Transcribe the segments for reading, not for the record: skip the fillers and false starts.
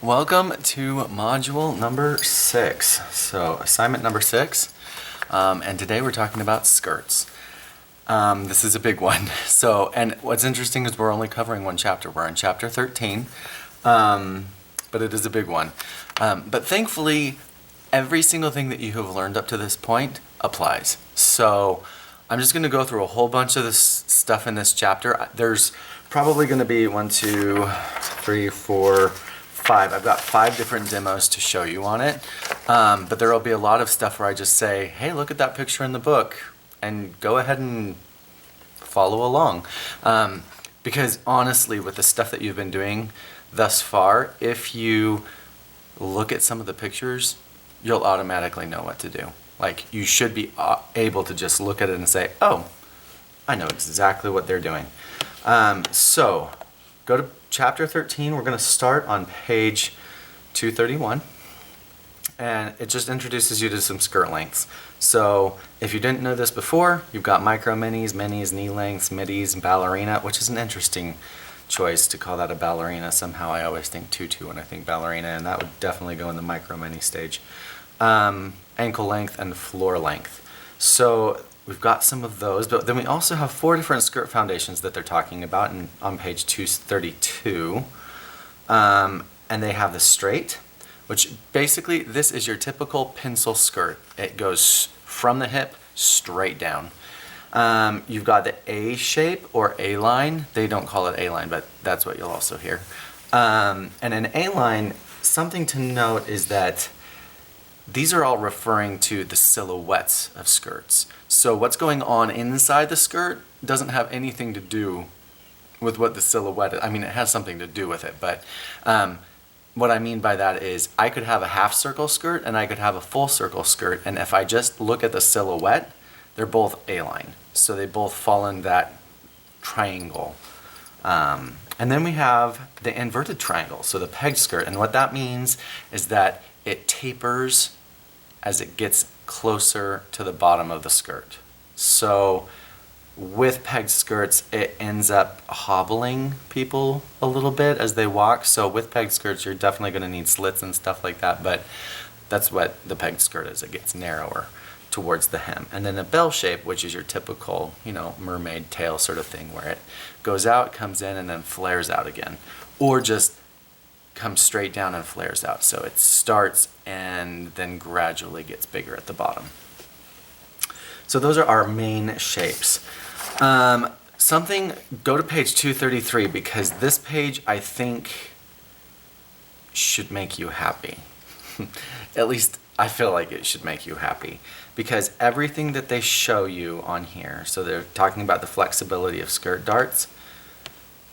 Welcome to module number 6. So assignment number 6, and today we're talking about skirts. This is a big one. And what's interesting is we're only covering one chapter. We're in chapter 13, but it is a big one. But thankfully, every single thing that you have learned up to this point applies. So I'm just going to go through a whole bunch of this stuff in this chapter. There's probably going to be 1, 2, 3, 4, 5. I've got 5 different demos to show you on it. But there will be a lot of stuff where I just say, hey, look at that picture in the book, and go ahead and follow along. Because honestly, with the stuff that you've been doing thus far, if you look at some of the pictures, you'll automatically know what to do. Like, you should be able to just look at it and say, oh, I know exactly what they're doing. So go to chapter 13. We're going to start on page 231. And it just introduces you to some skirt lengths. So if you didn't know this before, you've got micro minis, minis, knee lengths, middies, and ballerina, which is an interesting choice to call that a ballerina. Somehow I always think tutu when I think ballerina, and that would definitely go in the micro mini stage. Ankle length and floor length. So we've got some of those, but then we also have 4 different skirt foundations that they're talking about on page 232. And they have the straight, which basically this is your typical pencil skirt. It goes from the hip straight down. You've got the A shape or A-line. They don't call it A-line, but that's what you'll also hear. And an A-line, something to note is that these are all referring to the silhouettes of skirts. So what's going on inside the skirt doesn't have anything to do with what the silhouette is. I mean, it has something to do with it, but what I mean by that is I could have a half circle skirt and I could have a full circle skirt, and if I just look at the silhouette, they're both A-line. So they both fall in that triangle. And then we have the inverted triangle, so the peg skirt, and what that means is that it tapers as it gets closer to the bottom of the skirt. So with peg skirts, it ends up hobbling people a little bit as they walk. So with peg skirts, you're definitely going to need slits and stuff like that, but that's what the peg skirt is. It gets narrower towards the hem. And then a bell shape, which is your typical, mermaid tail sort of thing, where it goes out, comes in, and then flares out again. Or just comes straight down and flares out. So it starts and then gradually gets bigger at the bottom. So those are our main shapes. Go to page 233, because this page, I think, should make you happy. At least I feel like it should make you happy, because everything that they show you on here, so they're talking about the flexibility of skirt darts.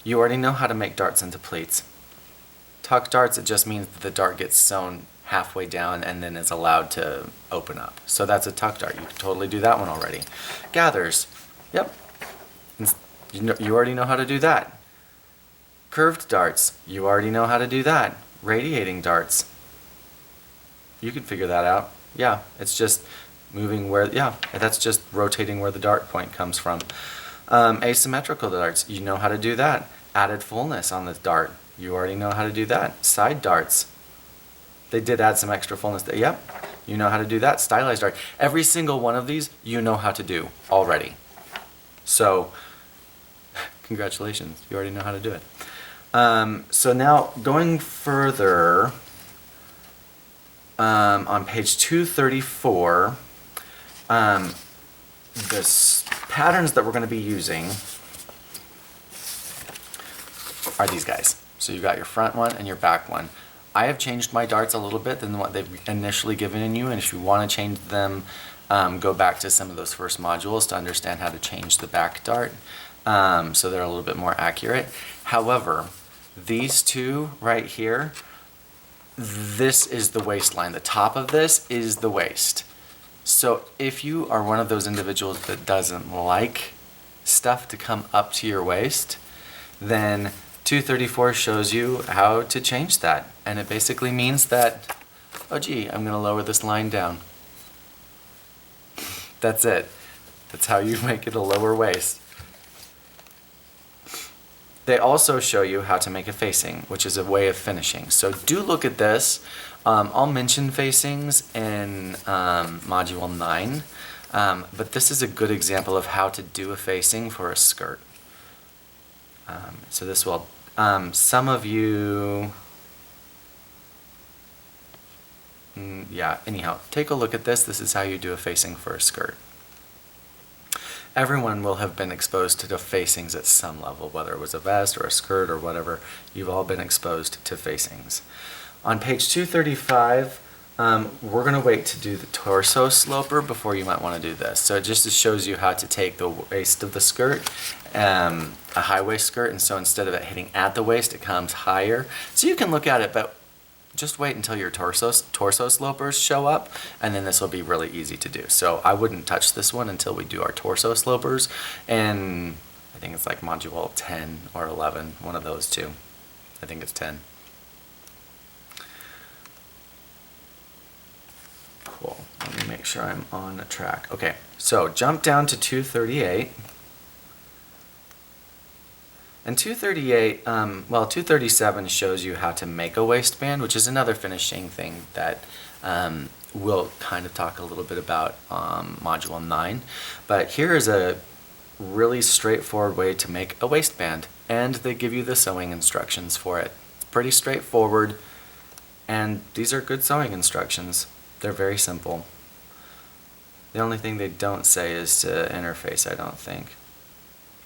You already know how to make darts into pleats. Tuck darts, it just means that the dart gets sewn halfway down and then is allowed to open up. So that's a tuck dart. You can totally do that one already. Gathers, yep. You already know how to do that. Curved darts, you already know how to do that. Radiating darts, you can figure that out. Yeah, it's just that's just rotating where the dart point comes from. Asymmetrical darts, you know how to do that. Added fullness on the dart, you already know how to do that. Side darts, they did add some extra fullness there. Yep, you know how to do that. Stylized dart, every single one of these you know how to do already. So congratulations, you already know how to do it. So now going further, on page 234, the patterns that we're going to be using are these guys. So you've got your front one and your back one. I have changed my darts a little bit than what they've initially given you, and if you want to change them, go back to some of those first modules to understand how to change the back dart, so they're a little bit more accurate. However, these two right here, this is the waistline. The top of this is the waist. So if you are one of those individuals that doesn't like stuff to come up to your waist, then 234 shows you how to change that. And it basically means that, oh gee, I'm going to lower this line down. That's it. That's how you make it a lower waist. They also show you how to make a facing, which is a way of finishing. So do look at this. I'll mention facings in Module 9, but this is a good example of how to do a facing for a skirt. So this will, some of you, yeah, anyhow, take a look at this. This is how you do a facing for a skirt. Everyone will have been exposed to the facings at some level, whether it was a vest or a skirt or whatever. You've all been exposed to facings. On page 235, we're going to wait to do the torso sloper before you might want to do this. So it just shows you how to take the waist of the skirt, a high waist skirt, and so instead of it hitting at the waist, it comes higher. So you can look at it, but just wait until your torso slopers show up, and then this will be really easy to do. So I wouldn't touch this one until we do our torso slopers, and I think it's like module 10 or 11, one of those two. I think it's 10. Cool. Let me make sure I'm on the track. Okay, so jump down to 238. And 238, well, 237 shows you how to make a waistband, which is another finishing thing that we'll kind of talk a little bit about Module 9. But here is a really straightforward way to make a waistband, and they give you the sewing instructions for it. Pretty straightforward, and these are good sewing instructions. They're very simple. The only thing they don't say is to interface, I don't think.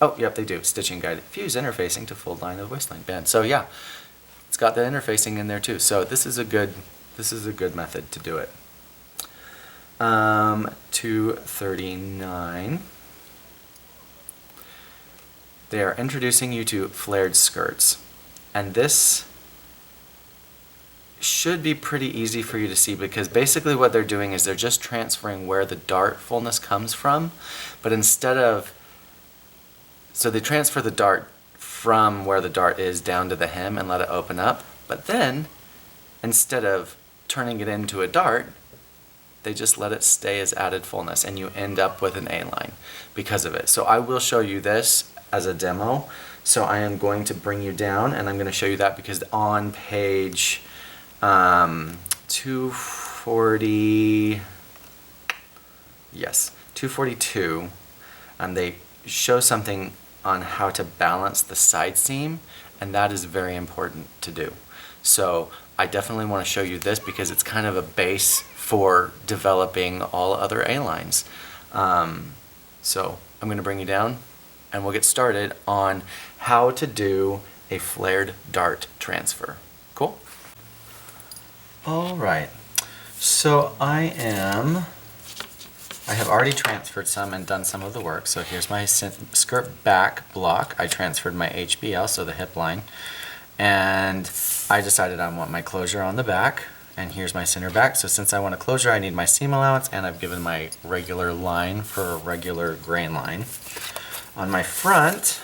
Oh, yep, they do. Stitching guide. Fuse interfacing to full line of waistline band. So yeah, it's got the interfacing in there too. So this is a good method to do it. 239. They are introducing you to flared skirts, and this should be pretty easy for you to see, because basically what they're doing is they're just transferring where the dart fullness comes from, but instead of, so they transfer the dart from where the dart is down to the hem and let it open up, but then instead of turning it into a dart, they just let it stay as added fullness, and you end up with an A-line because of it. So I will show you this as a demo. So I am going to bring you down, and I'm going to show you that because on page 240, yes, 242, they show something on how to balance the side seam, and that is very important to do. So I definitely want to show you this because it's kind of a base for developing all other A-lines. So I'm going to bring you down, and we'll get started on how to do a flared dart transfer. Cool? All right, so I have already transferred some and done some of the work. So here's my skirt back block. I transferred my HBL, so the hip line, and I decided I want my closure on the back, and here's my center back. So since I want a closure, I need my seam allowance, and I've given my regular line for a regular grain line. On my front,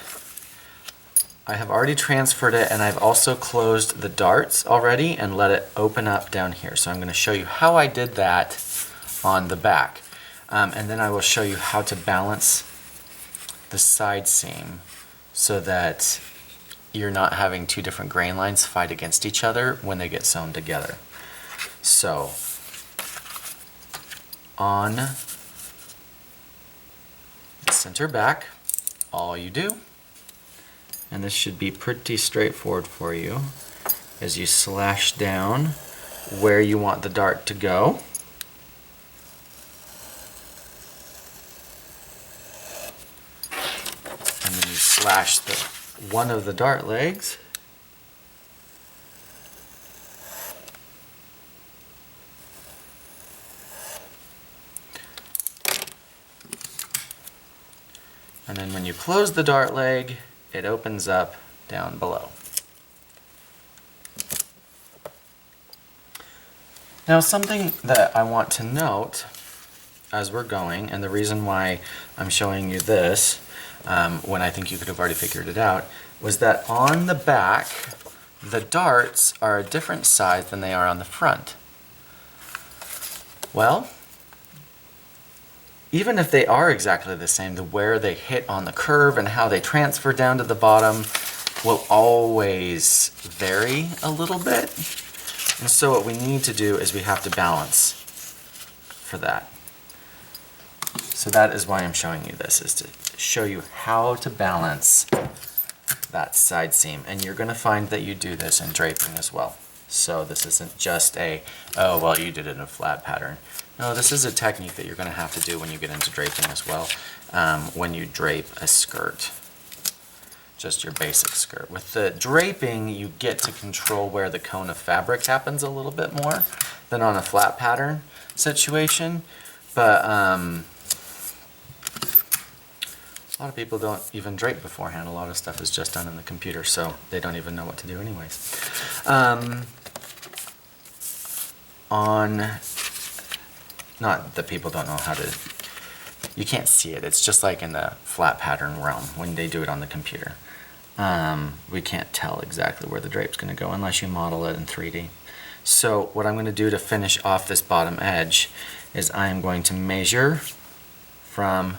I have already transferred it, and I've also closed the darts already and let it open up down here. So I'm going to show you how I did that on the back. And then I will show you how to balance the side seam so that you're not having two different grain lines fight against each other when they get sewn together. So on the center back, all you do, and this should be pretty straightforward for you, is you slash down where you want the dart to go. And then you slash one of the dart legs. And then when you close the dart leg, it opens up down below. Now something that I want to note as we're going, and the reason why I'm showing you this, when I think you could have already figured it out, was that on the back, the darts are a different size than they are on the front. Well, even if they are exactly the same, the where they hit on the curve and how they transfer down to the bottom, will always vary a little bit. And so what we need to do is we have to balance for that. So that is why I'm showing you this, is to show you how to balance that side seam. And you're going to find that you do this in draping as well. So this isn't just a, oh, well, you did it in a flat pattern. No, this is a technique that you're going to have to do when you get into draping as well, when you drape a skirt. Just your basic skirt. With the draping, you get to control where the cone of fabric happens a little bit more than on a flat pattern situation. But a lot of people don't even drape beforehand. A lot of stuff is just done in the computer, so they don't even know what to do anyways. Not that people don't know how to, you can't see it. It's just like in the flat pattern realm when they do it on the computer. We can't tell exactly where the drape's going to go unless you model it in 3D. So what I'm going to do to finish off this bottom edge is I am going to measure from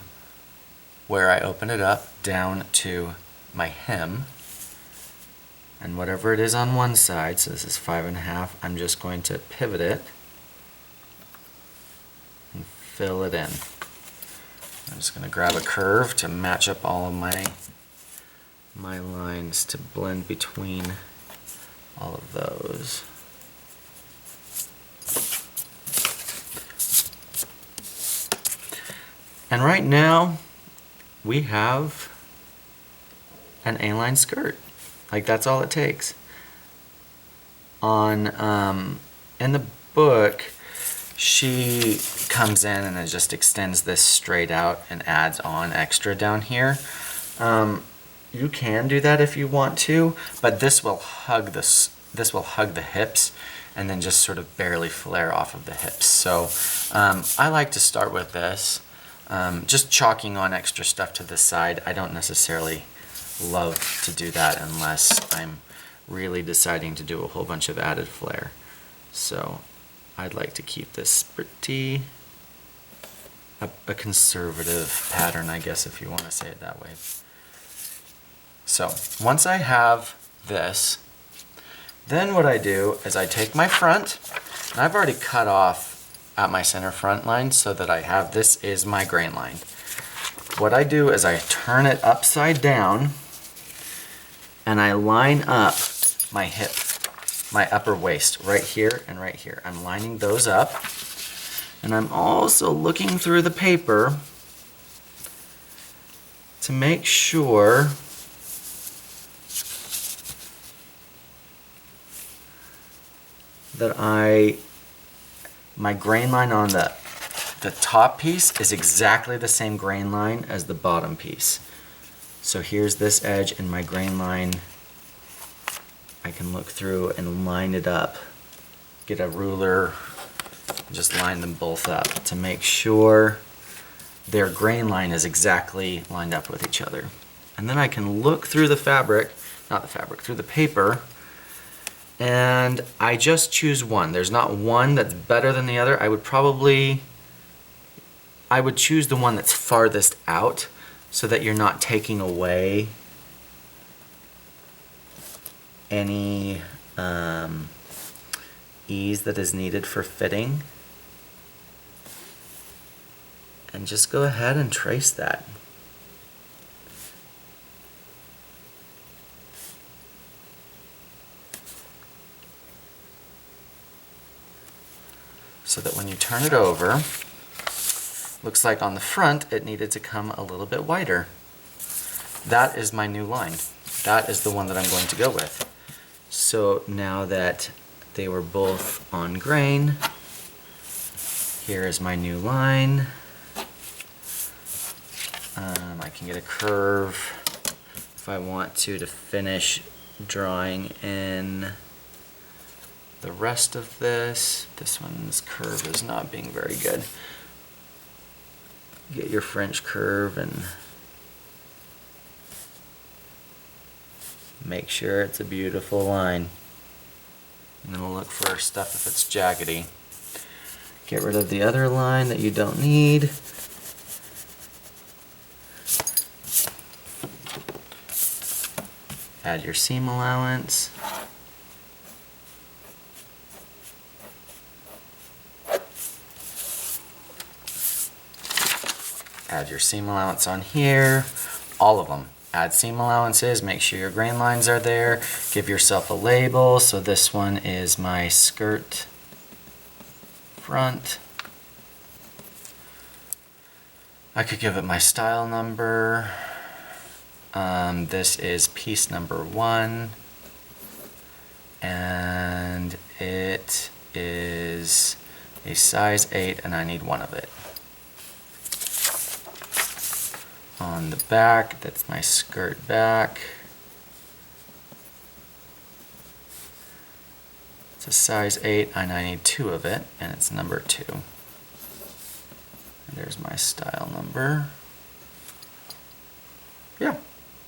where I open it up down to my hem, and whatever it is on one side, so this is 5.5, I'm just going to pivot it and fill it in. I'm just going to grab a curve to match up all of my lines to blend between all of those. And right now we have an A-line skirt. Like, that's all it takes. In the book, she comes in and it just extends this straight out and adds on extra down here. You can do that if you want to, but this will hug the hips and then just sort of barely flare off of the hips. So I like to start with this, just chalking on extra stuff to the side. I don't necessarily love to do that unless I'm really deciding to do a whole bunch of added flare. So I'd like to keep this pretty a conservative pattern, I guess, if you want to say it that way. So once I have this, then what I do is I take my front, and I've already cut off at my center front line so that I have, this is my grain line. What I do is I turn it upside down and I line up my hip, my upper waist right here and right here. I'm lining those up, and I'm also looking through the paper to make sure that my grain line on the top piece is exactly the same grain line as the bottom piece. So here's this edge, and my grain line, I can look through and line it up. Get a ruler, just line them both up to make sure their grain line is exactly lined up with each other. And then I can look through the fabric, not the fabric, through the paper, and I just choose one. There's not one that's better than the other. I would choose the one that's farthest out so that you're not taking away any ease that is needed for fitting. And just go ahead and trace that. So that when you turn it over, looks like on the front it needed to come a little bit wider. That is my new line. That is the one that I'm going to go with. So now that they were both on grain, here is my new line. I can get a curve if I want to finish drawing in the rest of this. This one's curve is not being very good. Get your French curve and make sure it's a beautiful line. And then we'll look for stuff if it's jaggedy. Get rid of the other line that you don't need. Add your seam allowance. Add your seam allowance on here, all of them. Add seam allowances, make sure your grain lines are there, give yourself a label. So this one is my skirt front. I could give it my style number. This is piece number 1, and it is a size 8, and I need 1 of it. On the back, that's my skirt back. It's a size 8, and I need 2 of it, and it's number 2. And there's my style number. Yeah,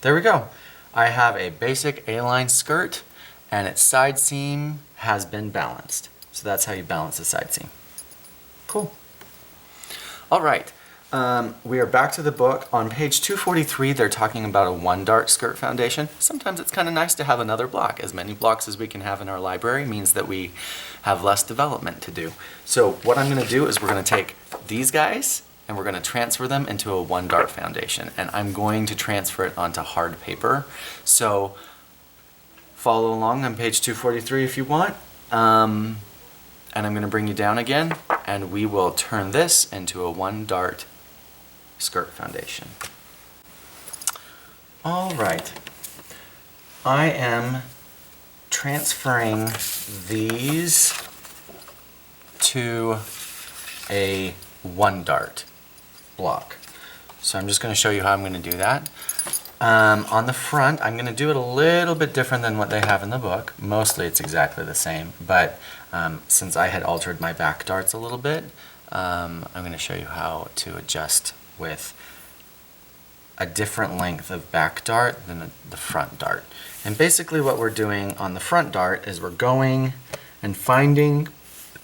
there we go. I have a basic A-line skirt, and its side seam has been balanced. So that's how you balance a side seam. Cool. All right. We are back to the book. On page 243, they're talking about a 1-dart skirt foundation. Sometimes it's kind of nice to have another block. As many blocks as we can have in our library means that we have less development to do. So what I'm going to do is we're going to take these guys and we're going to transfer them into a 1-dart foundation. And I'm going to transfer it onto hard paper. So follow along on page 243 if you want. And I'm going to bring you down again, and we will turn this into a 1-dart skirt foundation. All right. I am transferring these to a 1-dart block. So I'm just going to show you how I'm going to do that. On the front, I'm going to do it a little bit different than what they have in the book. Mostly it's exactly the same, but since I had altered my back darts a little bit, I'm going to show you how to adjust with a different length of back dart than the front dart. And basically what we're doing on the front dart is we're going and finding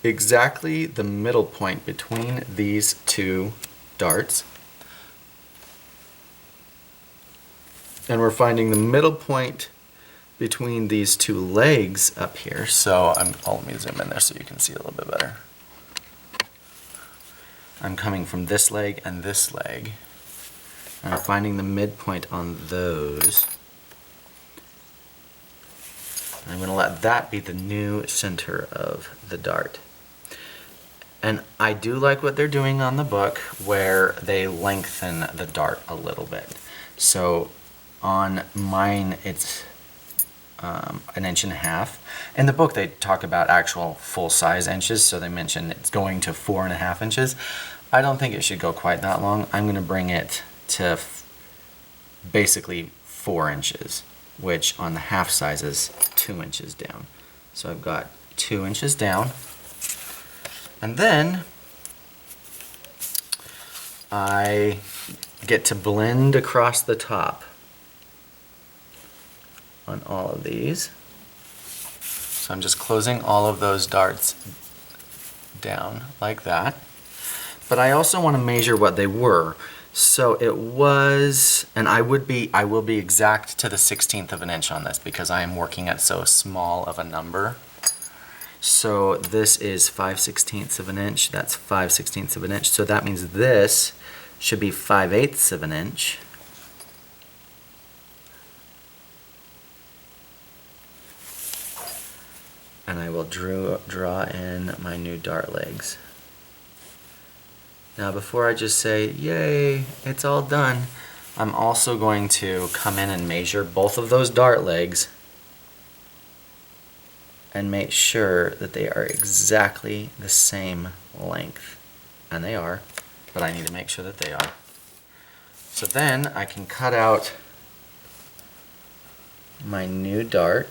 exactly the middle point between these 2 darts. And we're finding the middle point between these 2 legs up here. So let me zoom in there so you can see a little bit better. I'm coming from this leg and this leg. And I'm finding the midpoint on those. And I'm going to let that be the new center of the dart. And I do like what they're doing on the book where they lengthen the dart a little bit. So on mine it's 1.5 inches. In the book they talk about actual full-size inches, so they mention it's going to 4.5 inches. I don't think it should go quite that long. I'm going to bring it to basically 4 inches, which on the half size is 2 inches down. So I've got 2 inches down, and then I get to blend across the top on all of these. So I'm just closing all of those darts down like that. But I also want to measure what they were. So it was, and I will be exact to the 1/16 of an inch on this because I am working at so small of a number. So this is 5/16 of an inch, that's 5/16 of an inch. So that means this should be 5/8 of an inch. And I will draw in my new dart legs. Now before I just say, yay, it's all done, I'm also going to come in and measure both of those dart legs and make sure that they are exactly the same length. And they are, but I need to make sure that they are. So then I can cut out my new dart.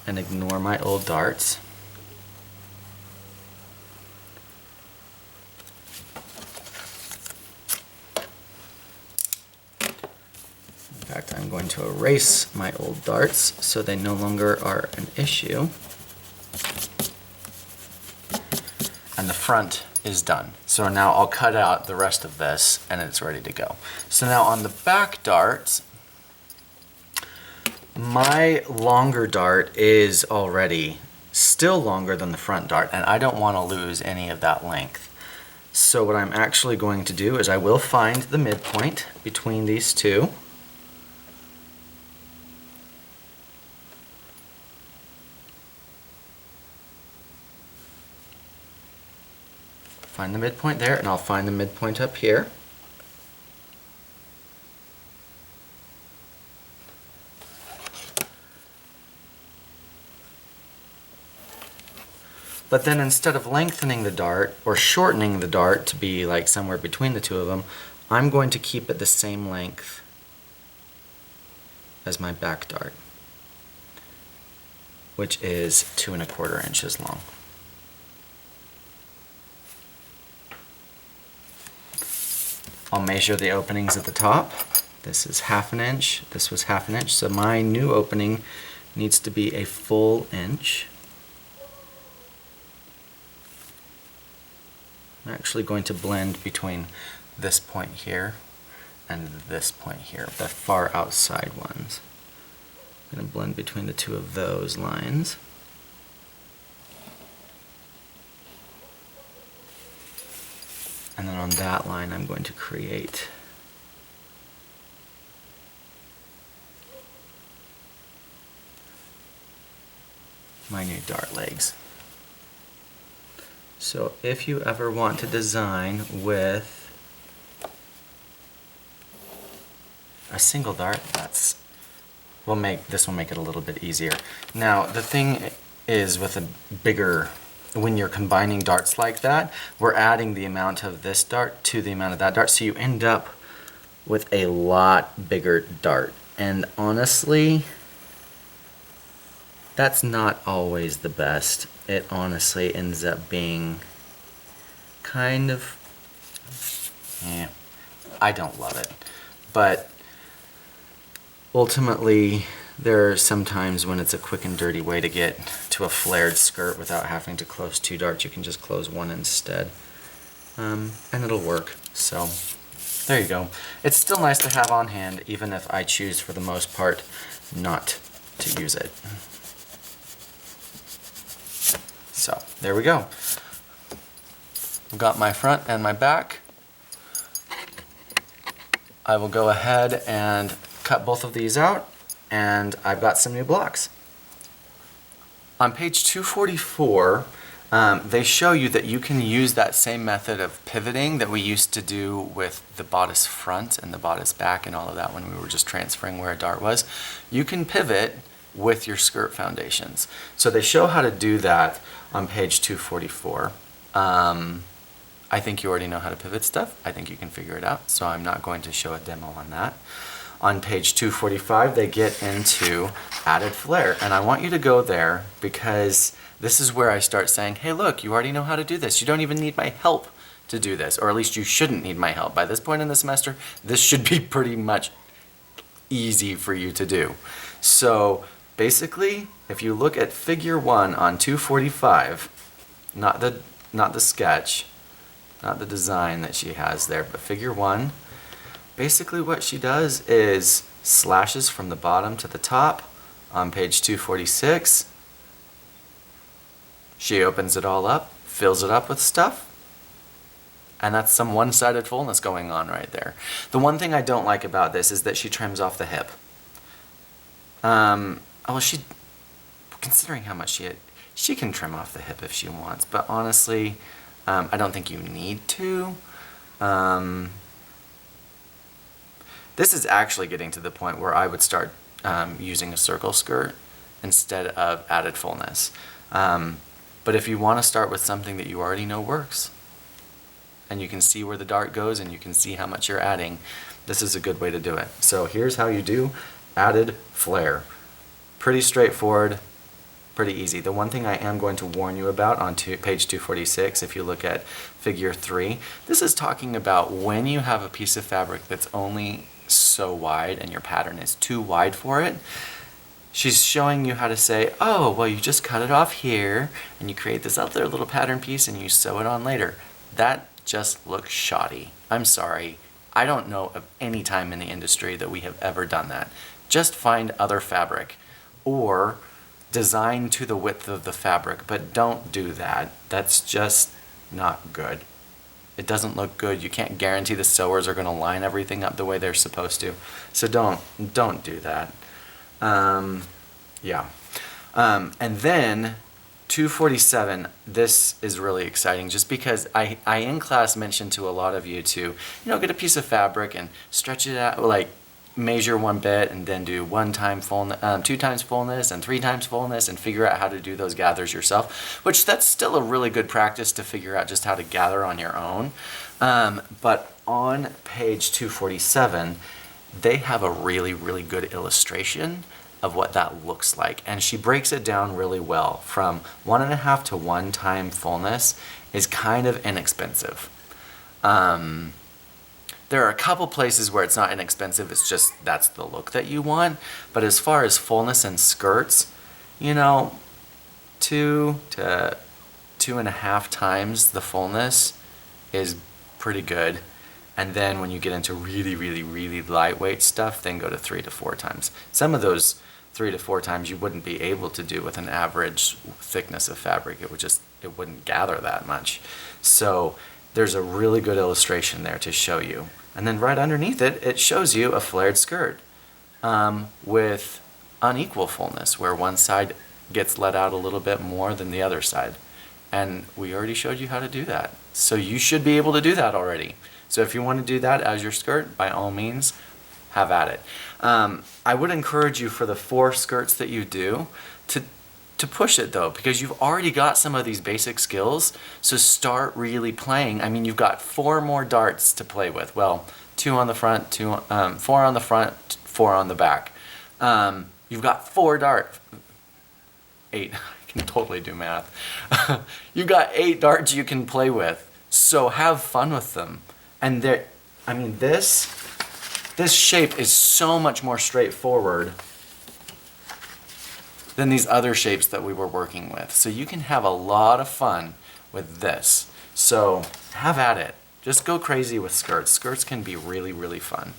And ignore my old darts. In fact, I'm going to erase my old darts so they no longer are an issue. And the front is done. So now I'll cut out the rest of this and it's ready to go. So now on the back darts, my longer dart is already still longer than the front dart, and I don't want to lose any of that length. So what I'm actually going to do is I will find the midpoint between these two. Find the midpoint there, and I'll find the midpoint up here. But then instead of lengthening the dart or shortening the dart to be like somewhere between the two of them, I'm going to keep it the same length as my back dart, which is 2 1/4 inches long. I'll measure the openings at the top. This is 1/2 inch, this was 1/2 inch, so my new opening needs to be a full inch. I'm actually going to blend between this point here and this point here, the far outside ones. I'm going to blend between the two of those lines. And then on that line I'm going to create my new dart legs. So if you ever want to design with a single dart, this will make it a little bit easier. Now the thing is, with a bigger, when you're combining darts like that, we're adding the amount of this dart to the amount of that dart, so you end up with a lot bigger dart. And honestly, that's not always the best. It honestly ends up being kind of, I don't love it. But ultimately, there are some times when it's a quick and dirty way to get to a flared skirt without having to close 2 darts. You can just close 1 instead, and it'll work. So there you go. It's still nice to have on hand, even if I choose for the most part not to use it. So there we go. I've got my front and my back. I will go ahead and cut both of these out, and I've got some new blocks. On page 244, they show you that you can use that same method of pivoting that we used to do with the bodice front and the bodice back and all of that when we were just transferring where a dart was. You can pivot with your skirt foundations. So they show how to do that on page 244. I think you already know how to pivot stuff. I think you can figure it out, so I'm not going to show a demo on that. On page 245, they get into added flare, and I want you to go there because this is where I start saying, hey look, you already know how to do this. You don't even need my help to do this, or at least you shouldn't need my help. By this point in the semester, this should be pretty much easy for you to do. So basically, if you look at figure 1 on 245, not the sketch, not the design that she has there, but figure 1, basically what she does is slashes from the bottom to the top on page 246. She opens it all up, fills it up with stuff, and that's some one-sided fullness going on right there. The one thing I don't like about this is that she trims off the hip. Well, considering how much she can trim off the hip if she wants, but honestly, I don't think you need to. This is actually getting to the point where I would start using a circle skirt instead of added fullness. But if you want to start with something that you already know works, and you can see where the dart goes and you can see how much you're adding, this is a good way to do it. So here's how you do added flare. Pretty straightforward, pretty easy. The one thing I am going to warn you about on page 246, if you look at figure 3, this is talking about when you have a piece of fabric that's only so wide and your pattern is too wide for it, she's showing you how to say, oh, well, you just cut it off here and you create this other little pattern piece and you sew it on later. That just looks shoddy. I'm sorry. I don't know of any time in the industry that we have ever done that. Just find other fabric or design to the width of the fabric, but don't do that. That's just not good. It doesn't look good. You can't guarantee the sewers are going to line everything up the way they're supposed to. So don't do that. Yeah. And then 247, this is really exciting just because I in class mentioned to a lot of you to, get a piece of fabric and stretch it out, like measure one bit and then do 1 time fullness, 2 times fullness and 3 times fullness and figure out how to do those gathers yourself, which that's still a really good practice to figure out just how to gather on your own. But on page 247, they have a really, really good illustration of what that looks like. And she breaks it down really well. From 1.5 to 1 time fullness is kind of inexpensive. There are a couple places where it's not inexpensive, it's just that's the look that you want. But as far as fullness and skirts, 2 to 2.5 times the fullness is pretty good. And then when you get into really, really, really lightweight stuff, then go to 3 to 4 times. Some of those 3 to 4 times you wouldn't be able to do with an average thickness of fabric. It wouldn't gather that much. So there's a really good illustration there to show you. And then right underneath it, it shows you a flared skirt with unequal fullness, where one side gets let out a little bit more than the other side. And we already showed you how to do that. So you should be able to do that already. So if you want to do that as your skirt, by all means, have at it. I would encourage you for the 4 skirts that you do to push it though, because you've already got some of these basic skills. So start really playing. I mean, you've got 4 more darts to play with. Well, 2 on the front, 4 on the front, 4 on the back. You've got 4 darts. 8. I can totally do math. You've got 8 darts you can play with. So have fun with them. And this shape is so much more straightforward than these other shapes that we were working with. So you can have a lot of fun with this. So have at it. Just go crazy with skirts. Skirts can be really, really fun.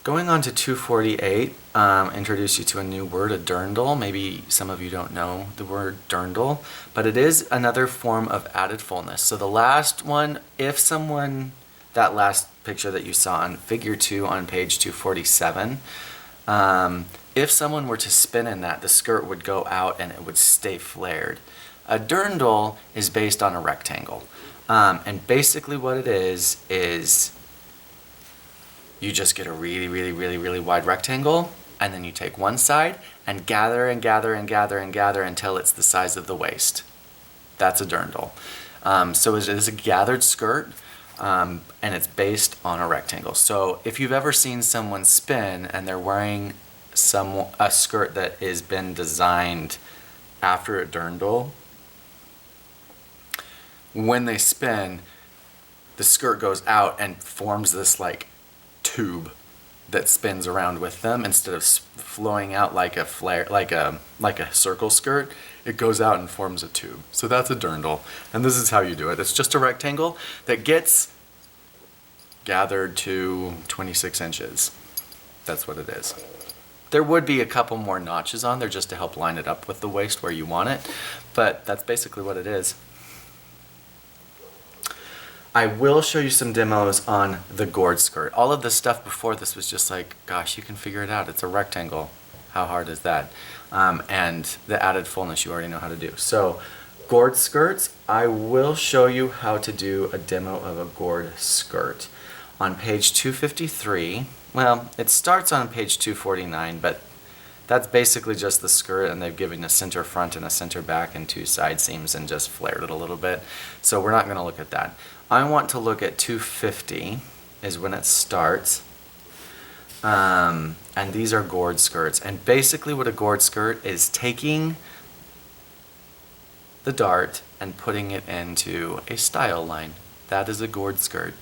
Going on to 248, introduce you to a new word, a dirndl. Maybe some of you don't know the word dirndl, but it is another form of added fullness. So the last one, that last picture that you saw on figure 2 on page 247, if someone were to spin in that, the skirt would go out and it would stay flared. A dirndl is based on a rectangle. And basically what it is you just get a really, really, really, really wide rectangle, and then you take one side and gather and gather and gather and gather until it's the size of the waist. That's a dirndl. So it is a gathered skirt, and it's based on a rectangle. So if you've ever seen someone spin and they're wearing a skirt that has been designed after a dirndl, when they spin, the skirt goes out and forms this like tube that spins around with them. Instead of flowing out like a flare, like a circle skirt, it goes out and forms a tube. So that's a dirndl, and this is how you do it. It's just a rectangle that gets gathered to 26 inches. That's what it is. There would be a couple more notches on there just to help line it up with the waist where you want it, but that's basically what it is. I will show you some demos on the gourd skirt. All of the stuff before this was just like, gosh, you can figure it out. It's a rectangle. How hard is that? And the added fullness you already know how to do. So gourd skirts, I will show you how to do a demo of a gourd skirt. On page 253, well, it starts on page 249, but that's basically just the skirt, and they've given a center front and a center back and 2 side seams and just flared it a little bit. So we're not going to look at that. I want to look at 250 is when it starts. And these are gourd skirts. And basically what a gourd skirt is taking the dart and putting it into a style line. that is a gored skirt.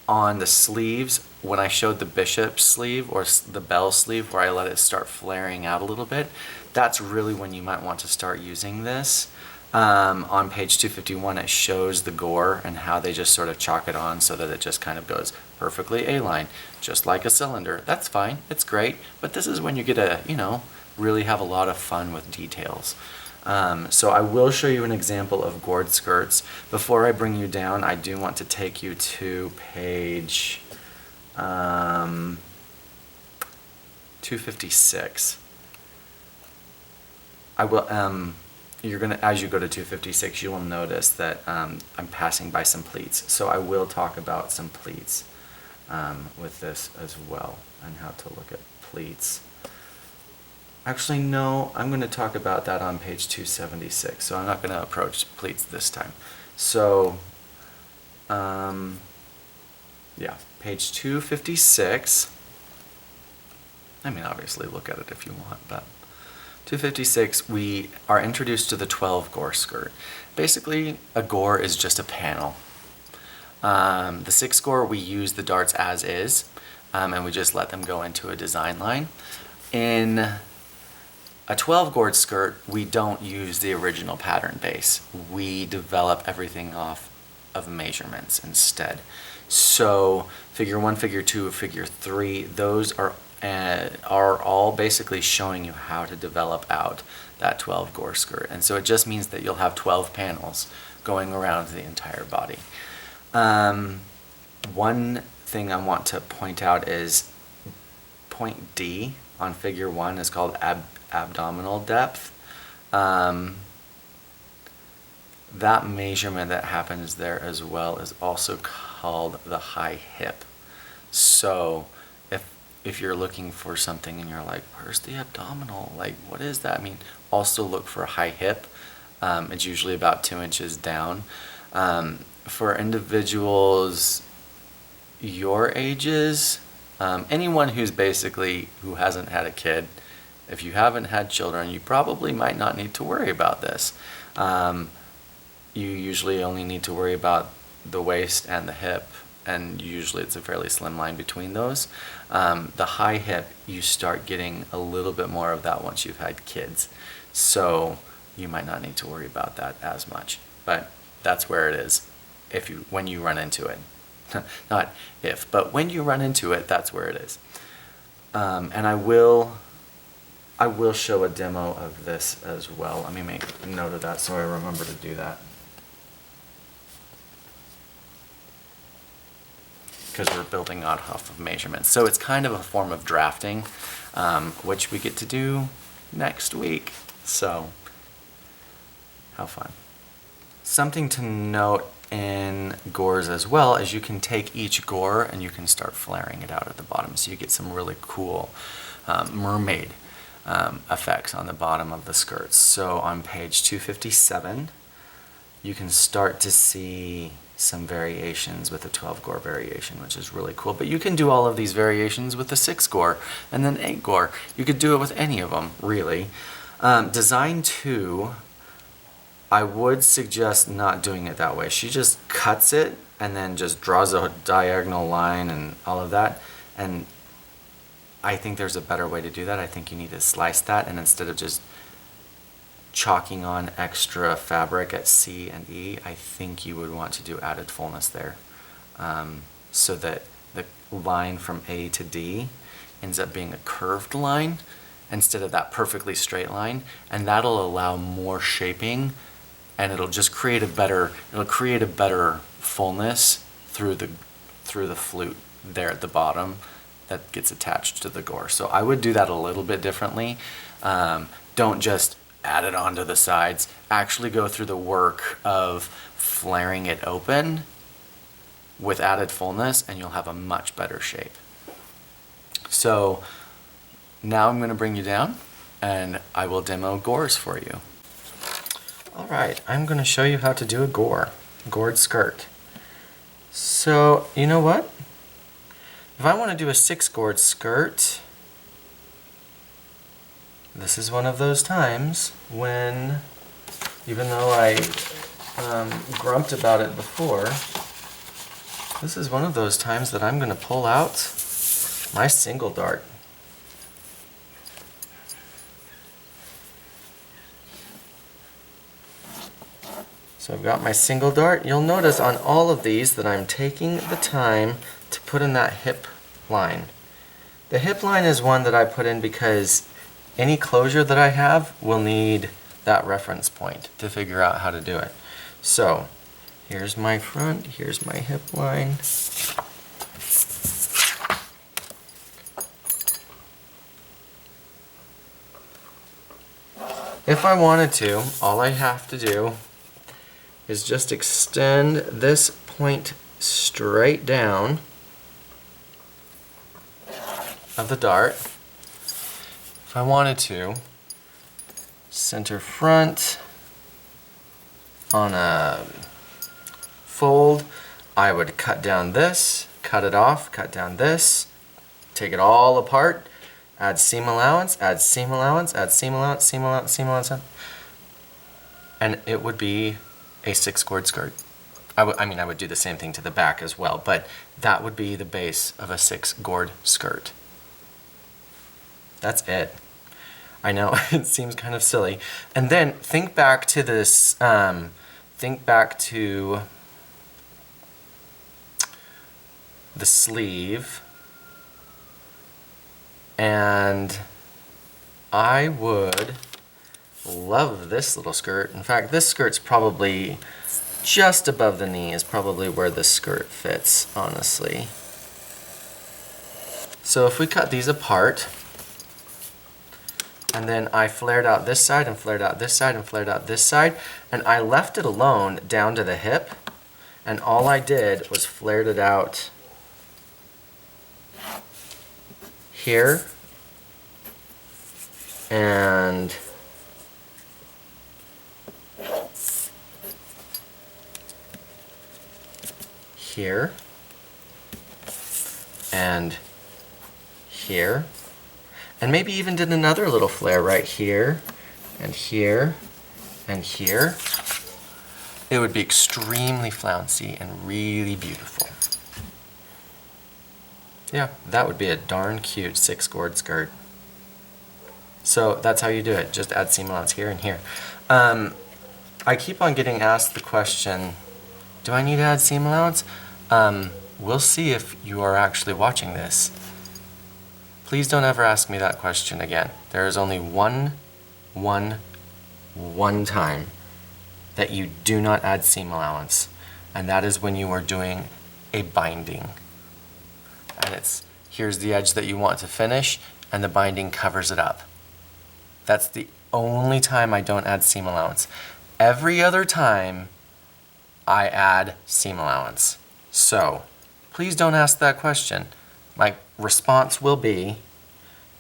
On the sleeves, when I showed the bishop sleeve or the bell sleeve where I let it start flaring out a little bit, that's really when you might want to start using this. On page 251 it shows the gore and how they just sort of chalk it on so that it just kind of goes perfectly A-line, just like a cylinder. That's fine, it's great, but this is when you get to, really have a lot of fun with details. So I will show you an example of gored skirts. Before I bring you down, I do want to take you to page 256. I will, as you go to 256, you will notice that I'm passing by some pleats. So I will talk about some pleats with this as well, and how to look at pleats. Actually, no, I'm going to talk about that on page 276, so I'm not going to approach pleats this time. So, yeah, page 256. I mean, obviously look at it if you want, but 256, we are introduced to the 12 gore skirt. Basically, a gore is just a panel. The 6 gore, we use the darts as is, and we just let them go into a design line. In a 12 gored skirt, we don't use the original pattern base. We develop everything off of measurements instead. So figure 1, figure 2, figure 3, those are all basically showing you how to develop out that 12 gore skirt. And so it just means that you'll have 12 panels going around the entire body. One thing I want to point out is point D on figure 1 is called abdominal depth. That measurement that happens there as well is also called the high hip. So if you're looking for something and you're like, where's the abdominal? Like, what is that? I mean, also look for a high hip. It's usually about 2 inches down. For individuals your ages, anyone who hasn't had a kid, if you haven't had children, you probably might not need to worry about this. You usually only need to worry about the waist and the hip, and usually it's a fairly slim line between those. The high hip, you start getting a little bit more of that once you've had kids. So you might not need to worry about that as much, but that's where it is when you run into it. Not if, but when you run into it, that's where it is. And I will show a demo of this as well. Let me make a note of that so I remember to do that. Because we're building off of measurements. So it's kind of a form of drafting, which we get to do next week. So, how fun. Something to note in gores as well is you can take each gore and you can start flaring it out at the bottom. So you get some really cool mermaid effects on the bottom of the skirts. So on page 257, you can start to see some variations with the 12 gore variation, which is really cool. But you can do all of these variations with the 6 gore and then 8 gore. You could do it with any of them, really. Design 2, I would suggest not doing it that way. She just cuts it and then just draws a diagonal line and all of that. And I think there's a better way to do that. I think you need to slice that, and instead of just chalking on extra fabric at C and E, I think you would want to do added fullness there, so that the line from A to D ends up being a curved line instead of that perfectly straight line, and that'll allow more shaping, and it'll just create a better fullness through the flute there at the bottom that gets attached to the gore. So I would do that a little bit differently. Don't just add it onto the sides. Actually go through the work of flaring it open with added fullness, and you'll have a much better shape. So now I'm going to bring you down and I will demo gores for you. Alright, I'm going to show you how to do a gored skirt. So, you know what? If I want to do a 6 gored skirt, this is one of those times when even though I grumped about it before, this is one of those times that I'm going to pull out my single dart. So I've got my single dart. You'll notice on all of these that I'm taking the time to put in that hip line. The hip line is one that I put in because any closure that I have will need that reference point to figure out how to do it. So here's my front, here's my hip line. If I wanted to, all I have to do is just extend this point straight down of the dart. If I wanted to, center front on a fold, I would cut down this, cut it off, cut down this, take it all apart, add seam allowance, add seam allowance, add seam allowance, seam allowance, seam allowance, and it would be a 6-cord skirt. I would do the same thing to the back as well, but that would be the base of a 6-cord skirt. That's it. I know, it seems kind of silly. And then think back to this, think back to the sleeve, and I would love this little skirt. In fact, this skirt's probably just above the knee is probably where this skirt fits, honestly. So if we cut these apart, and then I flared out this side and flared out this side and flared out this side, and I left it alone down to the hip, and all I did was flared it out here and here and here, and maybe even did another little flare right here and here and here. It would be extremely flouncy and really beautiful. Yeah, that would be a darn cute 6-cord skirt. So that's how you do it. Just add seam allowance here and here. I keep on getting asked the question, do I need to add seam allowance? We'll see if you are actually watching this. Please don't ever ask me that question again. There is only one time that you do not add seam allowance, and that is when you are doing a binding. And it's, here's the edge that you want to finish, and the binding covers it up. That's the only time I don't add seam allowance. Every other time, I add seam allowance. So, please don't ask that question. My response will be,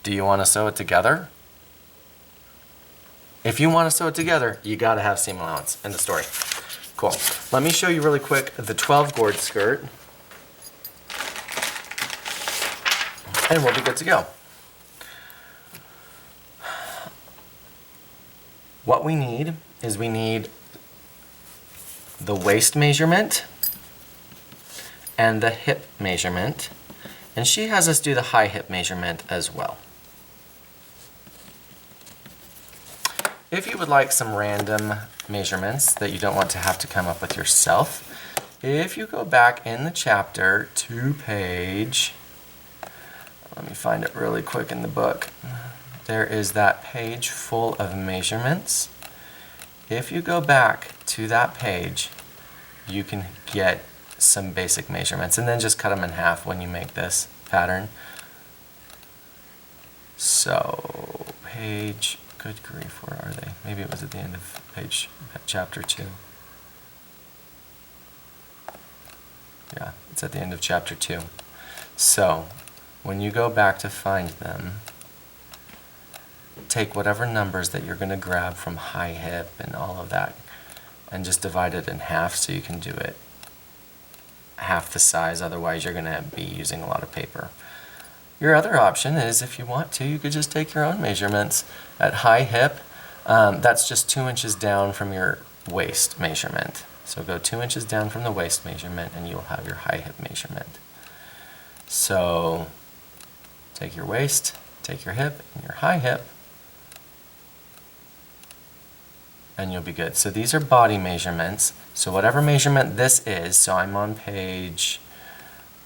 do you want to sew it together? If you want to sew it together, you got to have seam allowance. End of story. Cool. Let me show you really quick the 12-cord skirt, and we'll be good to go. What we need is we need the waist measurement and the hip measurement, and she has us do the high hip measurement as well. If you would like some random measurements that you don't want to have to come up with yourself, if you go back in the chapter to page, let me find it really quick in the book. There is that page full of measurements. If you go back to that page, you can get some basic measurements, and then just cut them in half when you make this pattern. So, page, good grief, where are they? Maybe it was at the end of page, chapter 2. Yeah, it's at the end of chapter 2. So, when you go back to find them, take whatever numbers that you're going to grab from high hip and all of that, and just divide it in half so you can do it half the size, otherwise you're going to be using a lot of paper. Your other option is, if you want to, you could just take your own measurements at high hip, That's just 2 inches down from your waist measurement. So go 2 inches down from the waist measurement and you'll have your high hip measurement. So take your waist, take your hip and your high hip, and you'll be good. So these are body measurements. So whatever measurement this is, so I'm on page,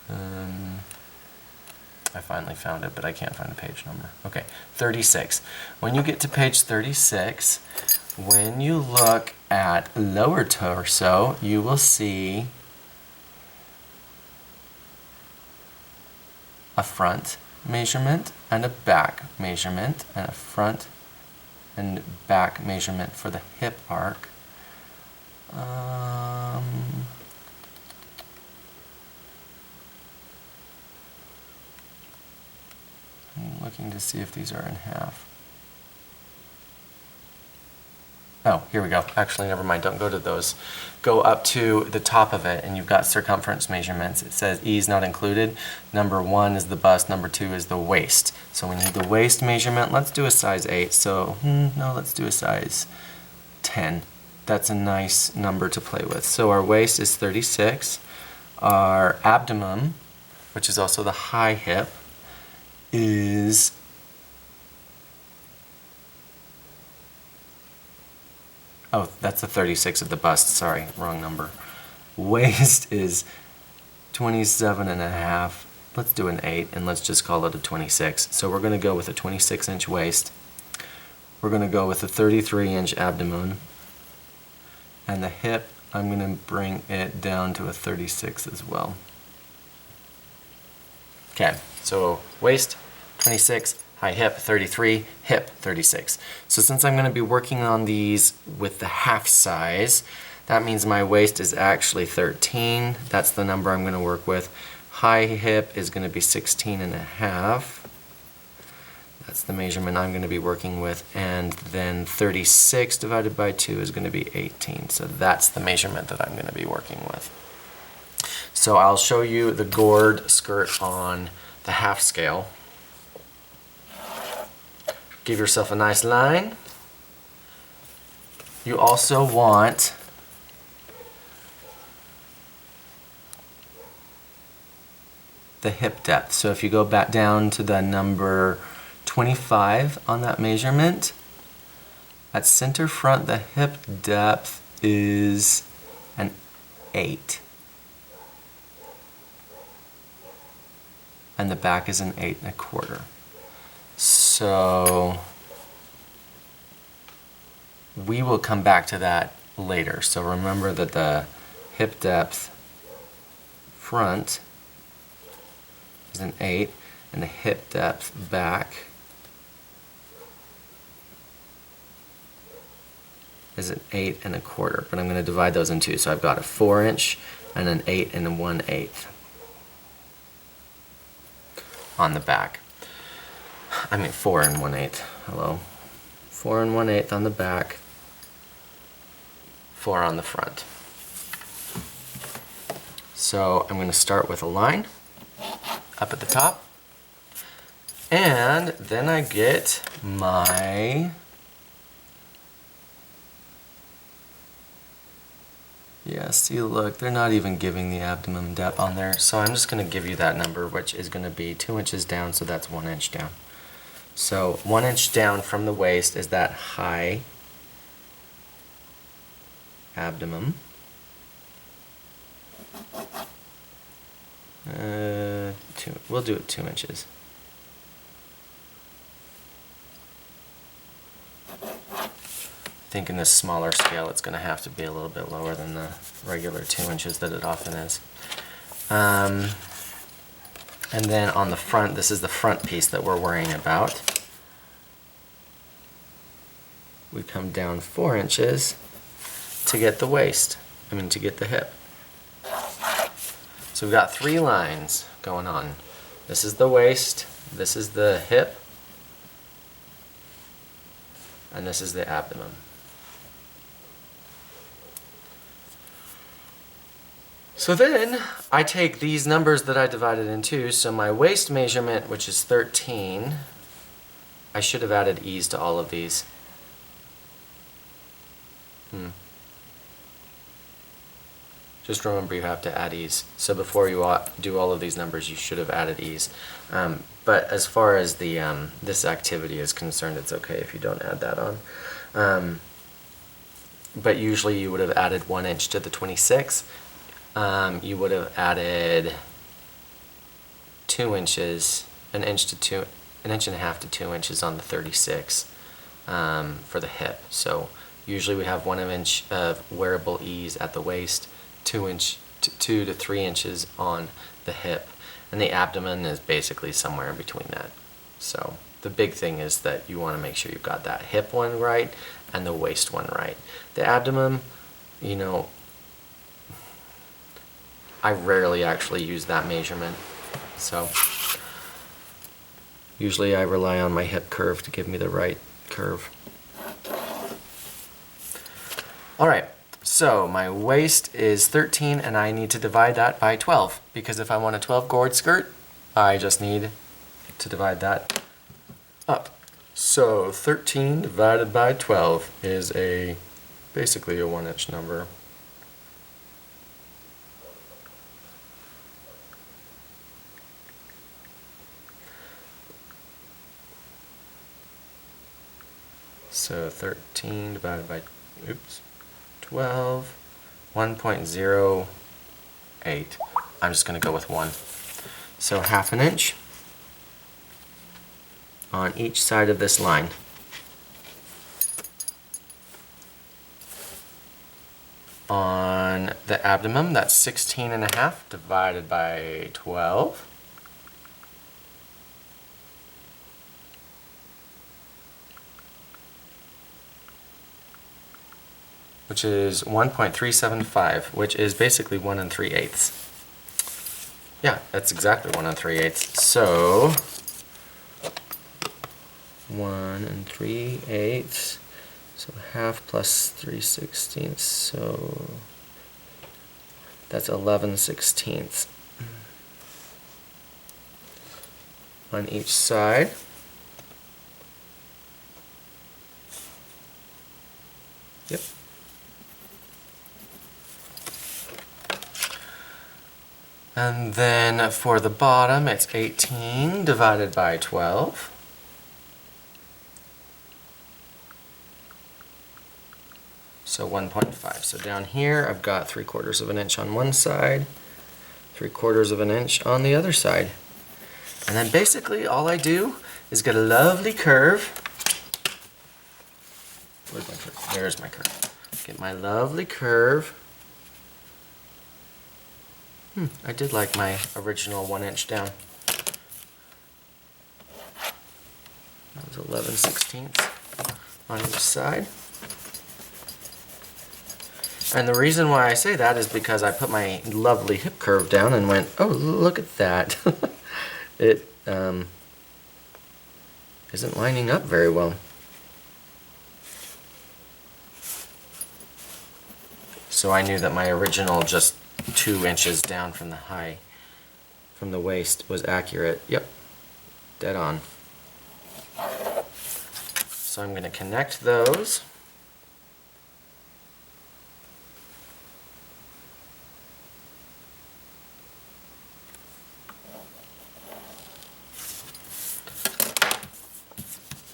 I finally found it, but I can't find the page number. Okay, 36. When you get to page 36, when you look at lower torso, you will see a front measurement and a back measurement, and a front and back measurement for the hip arc. I'm looking to see if these are in half. Oh, here we go. Actually, never mind. Don't go to those. Go up to the top of it, and you've got circumference measurements. It says E is not included. Number 1 is the bust. Number 2 is the waist. So we need the waist measurement. Let's do a size 8. So, no, let's do a size 10. That's a nice number to play with. So our waist is 36. Our abdomen, which is also the high hip, is oh, that's the 36 of the bust. Sorry, wrong number. Waist is 27 and a half. Let's do an 8 and let's just call it a 26. So we're going to go with a 26-inch waist. We're going to go with a 33-inch abdomen. And the hip, I'm going to bring it down to a 36 as well. Okay, so waist 26, high hip 33, hip 36. So since I'm going to be working on these with the half size, that means my waist is actually 13. That's the number I'm going to work with. High hip is going to be 16 and a half. That's the measurement I'm going to be working with. And then 36 divided by 2 is going to be 18. So that's the measurement that I'm going to be working with. So I'll show you the gored skirt on the half scale. Give yourself a nice line. You also want the hip depth. So if you go back down to the number 25 on that measurement, at center front the hip depth is an 8. And the back is an 8 1/4. So we will come back to that later. So remember that the hip depth front is an 8 and the hip depth back is an 8 1/4. But I'm going to divide those in two. So I've got a 4-inch and an 8 1/8 on the back. I mean 4 1/8. Hello. 4 1/8 on the back, 4 on the front. So I'm going to start with a line up at the top, and then I get my see, look, they're not even giving the abdomen depth on there. So I'm just going to give you that number, which is going to be 2 inches down, so that's 1 inch down. So 1 inch down from the waist is that high abdomen. We'll do it 2 inches. I think in this smaller scale it's going to have to be a little bit lower than the regular 2 inches that it often is. And then on the front, this is the front piece that we're worrying about. We come down 4 inches to get the waist, to get the hip. So we've got 3 lines going on. This is the waist, this is the hip, and this is the abdomen. So then I take these numbers that I divided in two, so my waist measurement, which is 13, I should have added e's to all of these. Just remember you have to add ease. So before you do all of these numbers, you should have added ease. But as far as the this activity is concerned, it's okay if you don't add that on. But usually you would have added 1 inch to the 26. You would have added 2 inches, an inch and a half to 2 inches on the 36 for the hip. So usually we have 1 inch of wearable ease at the waist, 2 to 3 inches on the hip, and the abdomen is basically somewhere in between that. So the big thing is that you want to make sure you've got that hip one right and the waist one right. The abdomen, you know, I rarely actually use that measurement, so usually I rely on my hip curve to give me the right curve. Alright, so my waist is 13 and I need to divide that by 12, because if I want a 12 gourd skirt, I just need to divide that up. So 13 divided by 12 is basically a 1 inch number. So 13 divided by 12, 1.08. I'm just going to go with 1. So ½ an inch on each side of this line. On the abdomen, that's 16.5 divided by 12. Which is 1.375, which is basically 1 3/8. Yeah, that's exactly 1 3/8. So 1 3/8. So ½ plus 3/16. So that's 11/16 on each side. Yep. And then for the bottom, it's 18 divided by 12. So 1.5. So down here, I've got 3/4 of an inch on one side, 3/4 of an inch on the other side. And then basically all I do is get a lovely curve. Where's my curve? There's my curve. Get my lovely curve. I did like my original 1 inch down. That was 11/16 on each side. And the reason why I say that is because I put my lovely hip curve down and went, oh, look at that. It isn't lining up very well. So I knew that my original just 2 inches down from the waist was accurate. Yep, dead on. So I'm going to connect those.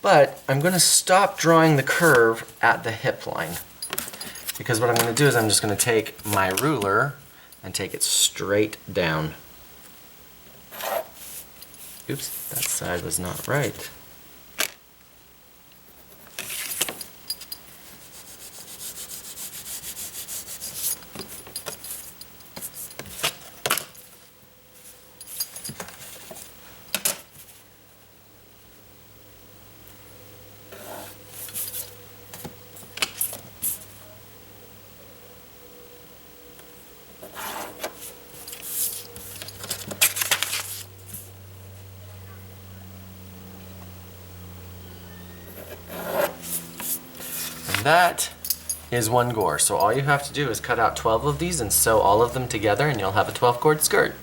But I'm going to stop drawing the curve at the hip line, because what I'm going to do is I'm just going to take my ruler and take it straight down. Oops, that side was not right. That is 1 gore. So all you have to do is cut out 12 of these and sew all of them together and you'll have a 12 gourd skirt.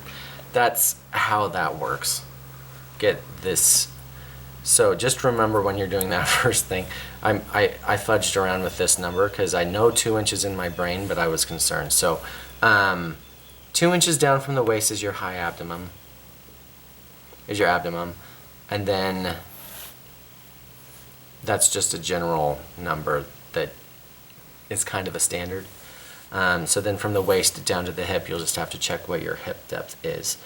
That's how that works. Get this So just remember when you're doing that first thing, I fudged around with this number because I know 2 inches in my brain, but I was concerned. So 2 inches down from the waist is your high abdomen, and then that's just a general number that is kind of a standard. So then from the waist down to the hip, you'll just have to check what your hip depth is.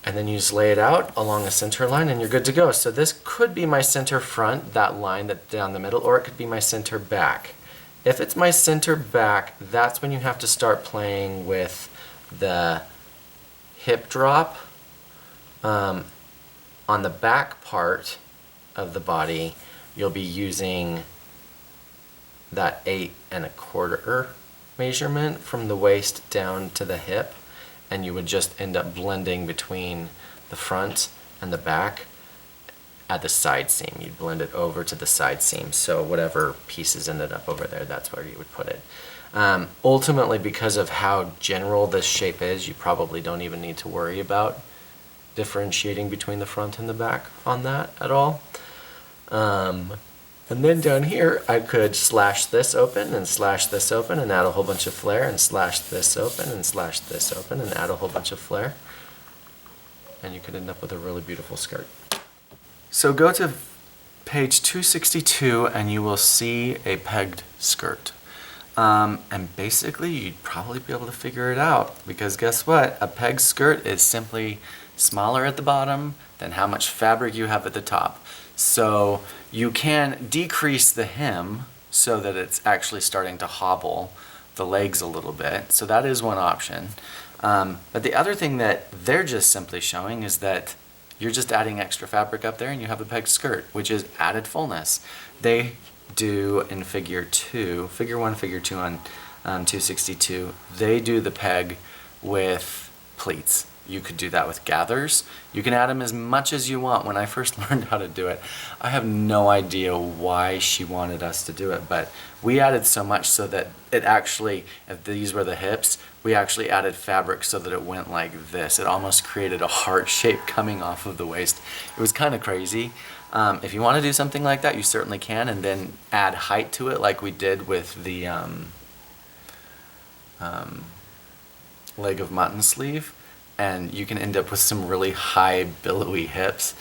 And then you just lay it out along a center line and you're good to go. So this could be my center front, that line that's down the middle, or it could be my center back. If it's my center back, that's when you have to start playing with the hip drop. On the back part of the body, you'll be using that 8 1/4 measurement from the waist down to the hip, and you would just end up blending between the front and the back at the side seam. You'd blend it over to the side seam, so whatever pieces ended up over there, that's where you would put it. Ultimately, because of how general this shape is, you probably don't even need to worry about differentiating between the front and the back on that at all. And then down here, I could slash this open and slash this open and add a whole bunch of flare, and slash this open and slash this open and add a whole bunch of flare. And you could end up with a really beautiful skirt. So go to page 262 and you will see a pegged skirt. And basically you'd probably be able to figure it out, because guess what? A pegged skirt is simply smaller at the bottom than how much fabric you have at the top. So you can decrease the hem so that it's actually starting to hobble the legs a little bit. So that is one option. But the other thing that they're just simply showing is that you're just adding extra fabric up there and you have a pegged skirt, which is added fullness. They do in figure 1, figure 2 on 262, they do the peg with pleats. You could do that with gathers. You can add them as much as you want. When I first learned how to do it, I have no idea why she wanted us to do it, but we added so much so that it actually, if these were the hips, we actually added fabric so that it went like this. It almost created a heart shape coming off of the waist. It was kind of crazy. If you want to do something like that, you certainly can, and then add height to it like we did with the leg of mutton sleeve, and you can end up with some really high billowy hips.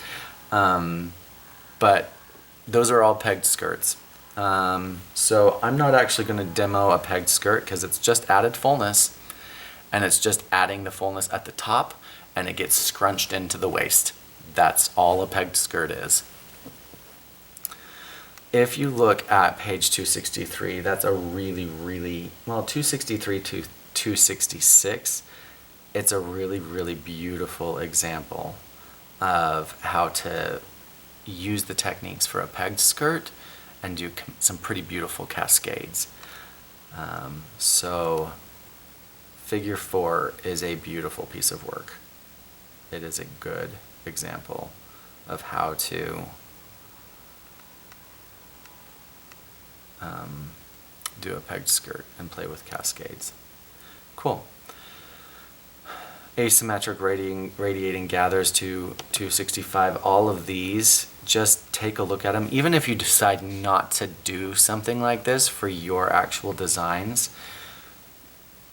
But those are all pegged skirts. So I'm not actually going to demo a pegged skirt because it's just added fullness, and it's just adding the fullness at the top, and it gets scrunched into the waist. That's all a pegged skirt is. If you look at page 263, that's a really, well, 263 to 266, it's a really, really beautiful example of how to use the techniques for a pegged skirt and do some pretty beautiful cascades. So figure 4 is a beautiful piece of work. It is a good example of how to do a pegged skirt and play with cascades. Cool. Asymmetric radiating gathers to 265, all of these, just take a look at them. Even if you decide not to do something like this for your actual designs,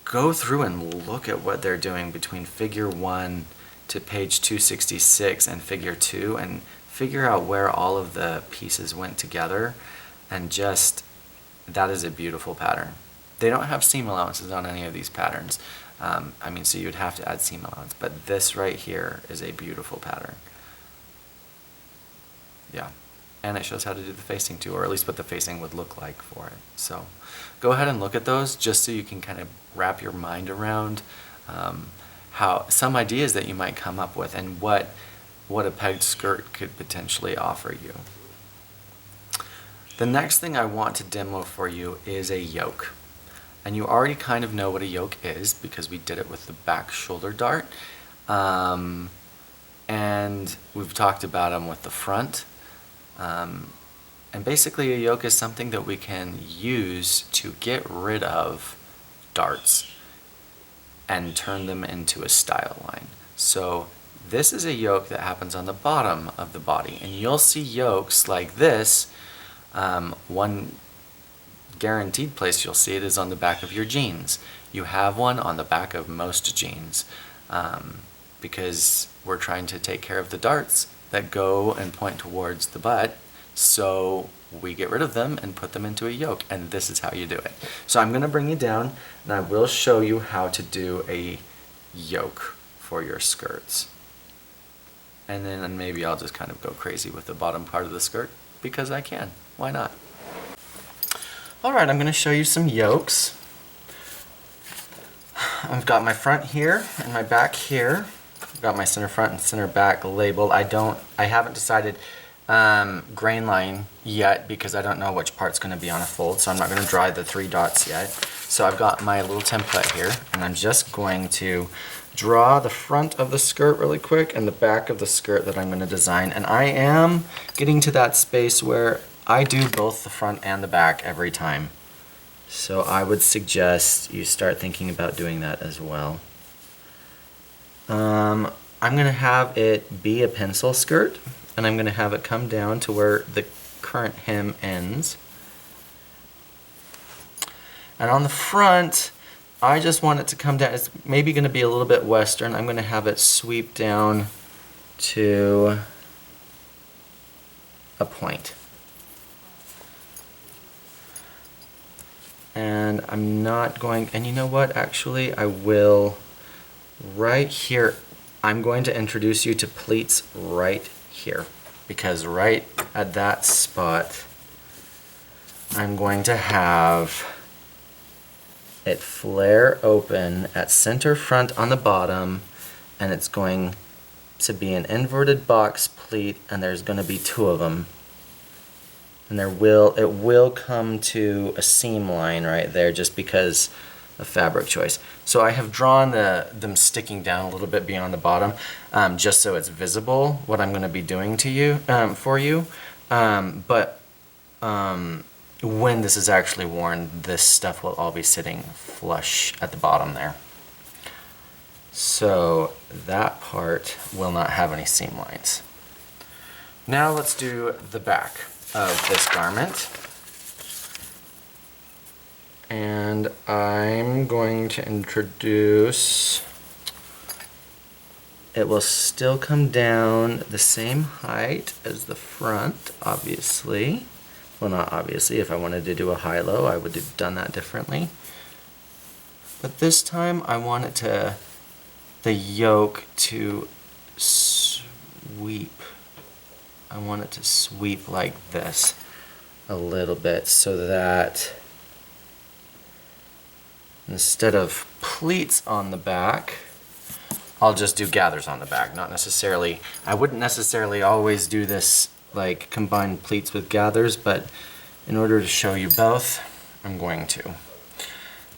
go through and look at what they're doing between figure 1 to page 266 and figure 2, and figure out where all of the pieces went together, and just, that is a beautiful pattern. They don't have seam allowances on any of these patterns. So you'd have to add seam allowance, but this right here is a beautiful pattern. Yeah, and it shows how to do the facing too, or at least what the facing would look like for it. So go ahead and look at those just so you can kind of wrap your mind around how some ideas that you might come up with and what a pegged skirt could potentially offer you. The next thing I want to demo for you is a yoke. And you already kind of know what a yoke is because we did it with the back shoulder dart. And we've talked about them with the front. And basically a yoke is something that we can use to get rid of darts and turn them into a style line. So This is a yoke that happens on the bottom of the body, and you'll see yokes like this. One guaranteed place you'll see it is on the back of your jeans. You have one on the back of most jeans, because we're trying to take care of the darts that go and point towards the butt, so we get rid of them and put them into a yoke, and this is how you do it. So I'm going to bring you down, and I will show you how to do a yoke for your skirts. And then maybe I'll just kind of go crazy with the bottom part of the skirt, because I can. Why not? Alright, I'm going to show you some yokes. I've got my front here and my back here. I've got my center front and center back labeled. I haven't decided grain line yet because I don't know which part's going to be on a fold, so I'm not going to draw the 3 dots yet. So I've got my little template here, and I'm just going to draw the front of the skirt really quick and the back of the skirt that I'm going to design. And I am getting to that space where I do both the front and the back every time. So I would suggest you start thinking about doing that as well. I'm going to have it be a pencil skirt, and I'm going to have it come down to where the current hem ends. And on the front, I just want it to come down. It's maybe going to be a little bit western. I'm going to have it sweep down to a point. And I'm not going, and you know what, actually I will, right here, I'm going to introduce you to pleats right here, because right at that spot I'm going to have it flare open at center front on the bottom, and it's going to be an inverted box pleat, and there's going to be 2 of them. And it will come to a seam line right there just because of fabric choice. So I have drawn them sticking down a little bit beyond the bottom, just so it's visible what I'm going to be doing to you, for you. But when this is actually worn, this stuff will all be sitting flush at the bottom there. So that part will not have any seam lines. Now let's do the back of this garment. And I'm going to introduce, it will still come down the same height as the front, obviously. Well, not obviously. If I wanted to do a high-low, I would have done that differently. But this time, I want it to, the yoke to sweep. I want it to sweep like this a little bit, so that instead of pleats on the back, I'll just do gathers on the back. Not necessarily, I wouldn't necessarily always do this like combine pleats with gathers, but in order to show you both, I'm going to.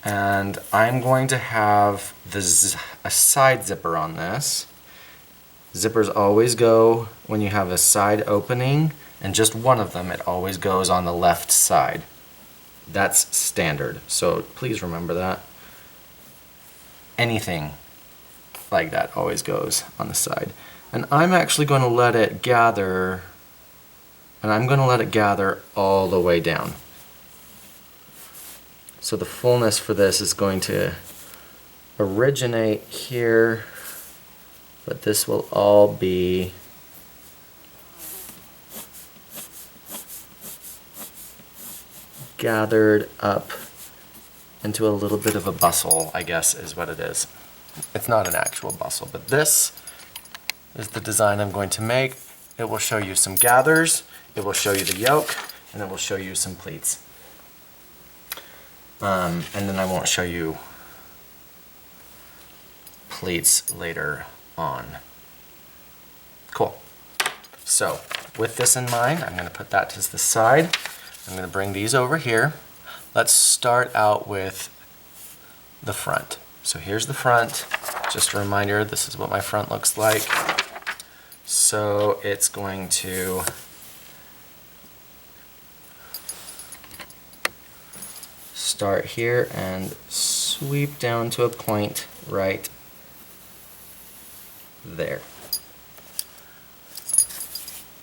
And I'm going to have a side zipper on this. Zippers always go when you have a side opening, and just one of them, it always goes on the left side. That's standard, so please remember that. Anything like that always goes on the side. And I'm actually going to let it gather, and I'm going to let it gather all the way down. So the fullness for this is going to originate here, but this will all be gathered up into a little bit of a bustle, I guess is what it is. It's not an actual bustle, but this is the design I'm going to make. It will show you some gathers, it will show you the yoke, and it will show you some pleats. And then I won't show you pleats later on. Cool. So with this in mind, I'm going to put that to the side. I'm going to bring these over here. Let's start out with the front. So here's the front. Just a reminder, this is what my front looks like. So it's going to start here and sweep down to a point right there.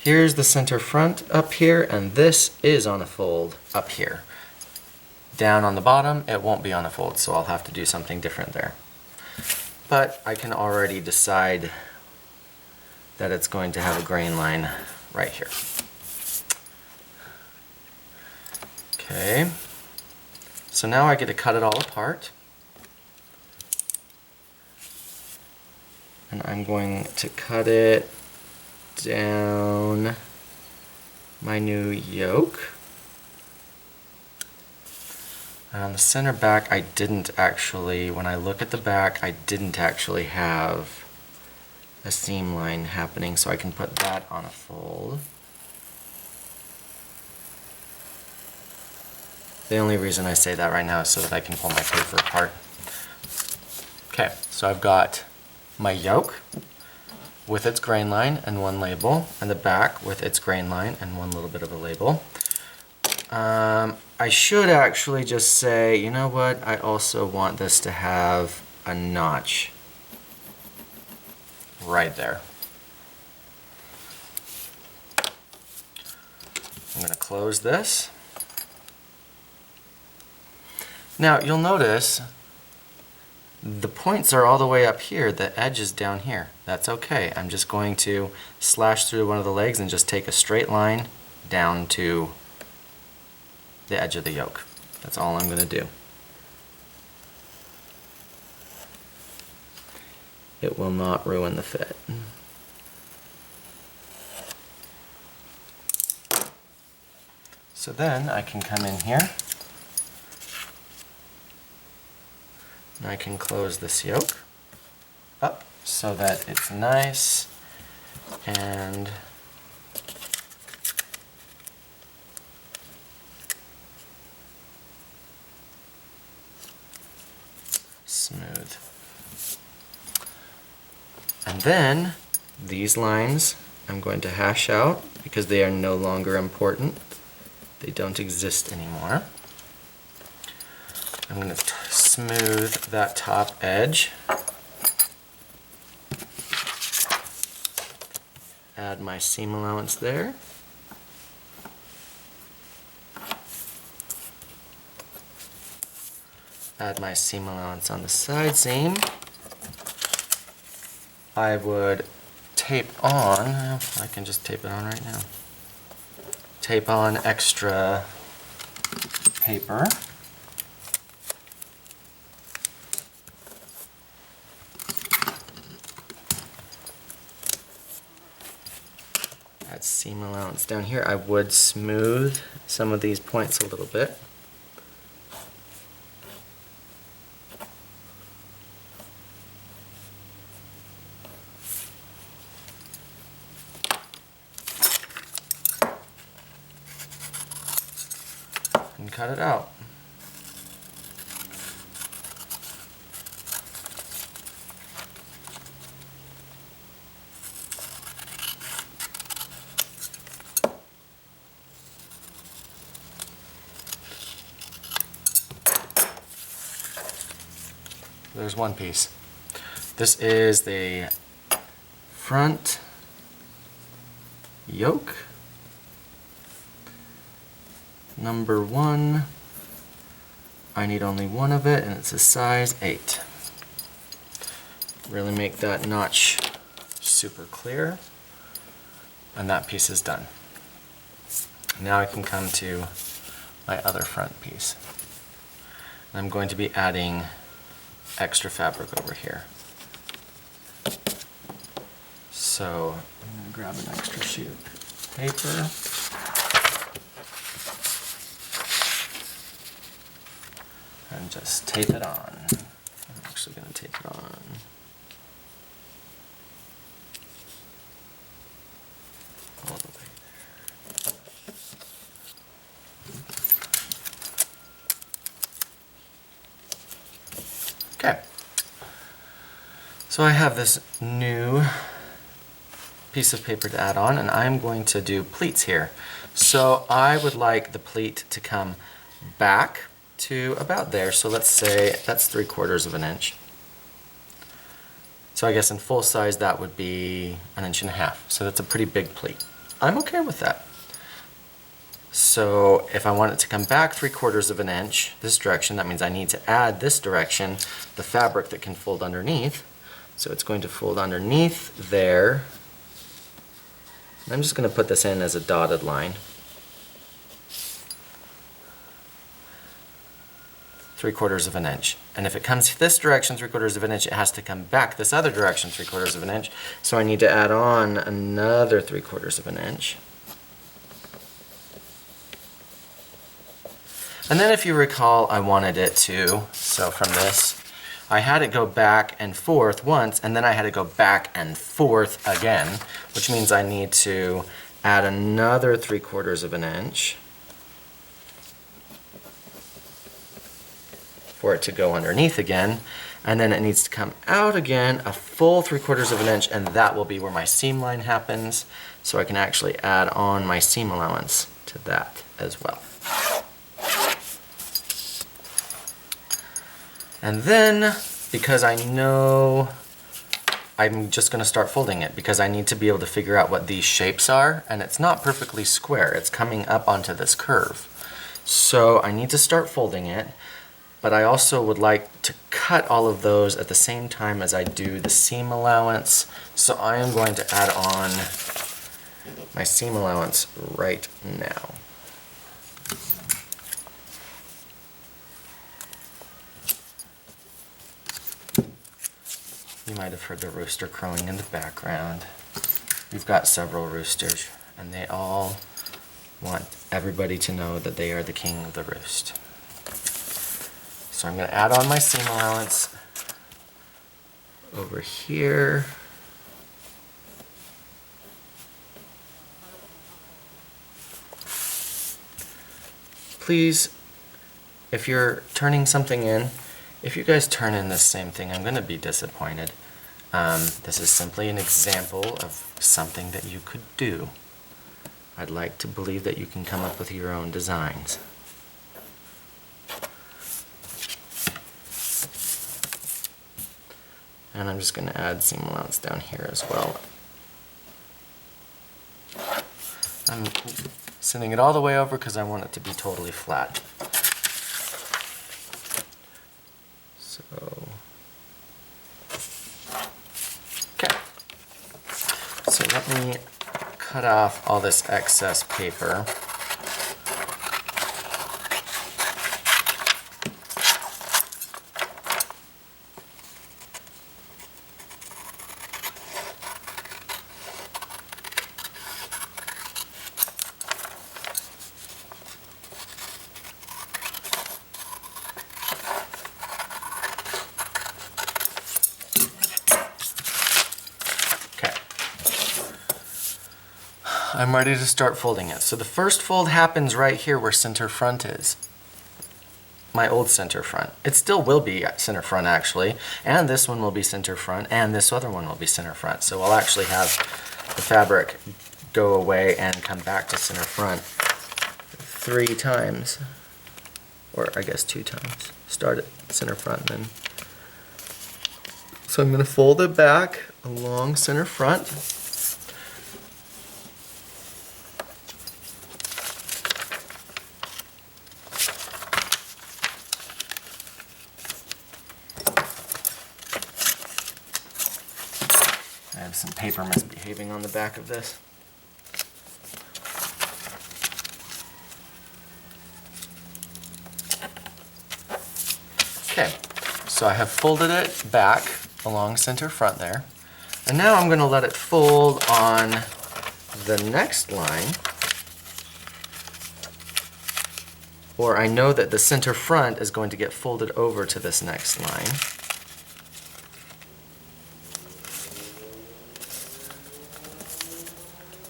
Here's the center front up here, and this is on a fold up here. Down on the bottom, it won't be on a fold, so I'll have to do something different there. But I can already decide that it's going to have a grain line right here. Okay, so now I get to cut it all apart. And I'm going to cut it down my new yoke. And on the center back, I didn't actually, when I look at the back, I didn't actually have a seam line happening, so I can put that on a fold. The only reason I say that right now is so that I can pull my paper apart. Okay, so I've got my yoke with its grain line and one label, and the back with its grain line and one little bit of a label. I should actually just say, you know what, I also want this to have a notch right there. I'm going to close this. Now you'll notice the points are all the way up here, the edge is down here. That's okay. I'm just going to slash through one of the legs and just take a straight line down to the edge of the yoke. That's all I'm going to do. It will not ruin the fit. So then I can come in here and I can close this yoke up so that it's nice and smooth. And then these lines I'm going to hash out because they are no longer important. They don't exist anymore. I'm going to smooth that top edge. Add my seam allowance there. Add my seam allowance on the side seam. I would tape on, I can just tape it on right now. Tape on extra paper. Add seam allowance down here. I would smooth some of these points a little bit. And cut it out. There's one piece. This is the front yoke. Number 1. I need only one of it, and it's a size 8. Really make that notch super clear. And that piece is done. Now I can come to my other front piece. I'm going to be adding extra fabric over here. So I'm going to grab an extra sheet of paper. And just tape it on. I'm actually going to tape it on. All the way there. Okay. So I have this new piece of paper to add on, and I'm going to do pleats here. So I would like the pleat to come back to about there. So let's say that's 3/4 of an inch. So I guess in full size that would be 1.5 inches. So that's a pretty big pleat. I'm okay with that. So if I want it to come back 3/4 of an inch this direction, that means I need to add this direction, the fabric that can fold underneath. So it's going to fold underneath there. I'm just going to put this in as a dotted line. 3/4 of an inch. And if it comes this direction 3/4 of an inch, it has to come back this other direction 3/4 of an inch. So I need to add on another 3/4 of an inch. And then if you recall, I wanted it to, so from this, I had it go back and forth once, and then I had to go back and forth again, which means I need to add another 3/4 of an inch for it to go underneath again, and then it needs to come out again a full 3/4 of an inch, and that will be where my seam line happens, so I can actually add on my seam allowance to that as well. And then, because I know I'm just going to start folding it, because I need to be able to figure out what these shapes are, and it's not perfectly square, it's coming up onto this curve. So I need to start folding it, but I also would like to cut all of those at the same time as I do the seam allowance. So I am going to add on my seam allowance right now. You might have heard the rooster crowing in the background. We've got several roosters, and they all want everybody to know that they are the king of the roost. So I'm going to add on my seam allowance over here. Please, if you're turning something in, if you guys turn in the same thing, I'm going to be disappointed. This is simply an example of something that you could do. I'd like to believe that you can come up with your own designs. And I'm just going to add seam allowance down here as well. I'm sending it all the way over because I want it to be totally flat. So, okay. So let me cut off all this excess paper. I'm ready to start folding it. So the first fold happens right here where center front is. My old center front. It still will be center front actually, and this one will be center front, and this other one will be center front. So I'll actually have the fabric go away and come back to center front 3 times, or I guess 2 times. Start at center front then. So I'm going to fold it back along center front. I have some paper misbehaving on the back of this. Okay, so I have folded it back along center front there. And now I'm going to let it fold on the next line. Or I know that the center front is going to get folded over to this next line.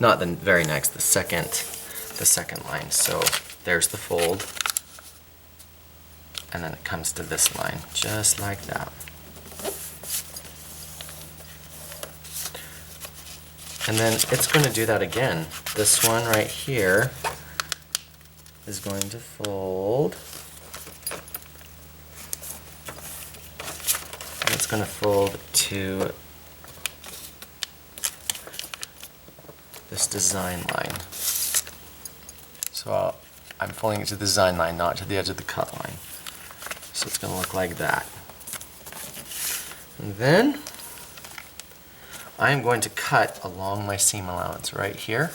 Not the very next, the second line. So there's the fold, and then it comes to this line, just like that. And then it's going to do that again. This one right here is going to fold, and it's going to fold to this design line. So I'm folding it to the design line, not to the edge of the cut line. So it's going to look like that. And then I'm going to cut along my seam allowance right here,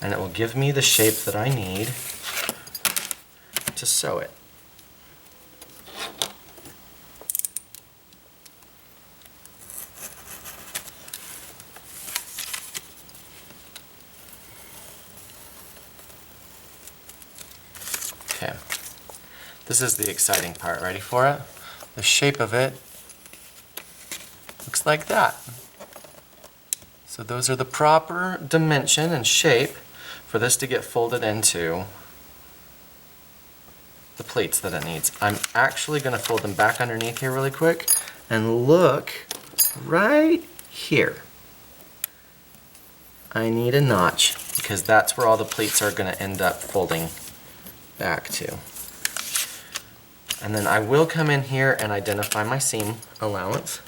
and it will give me the shape that I need to sew it. Okay, this is the exciting part. Ready for it? The shape of it looks like that. So those are the proper dimension and shape for this to get folded into the pleats that it needs. I'm actually going to fold them back underneath here really quick and look right here. I need a notch because that's where all the pleats are going to end up folding back to. And then I will come in here and identify my seam allowance.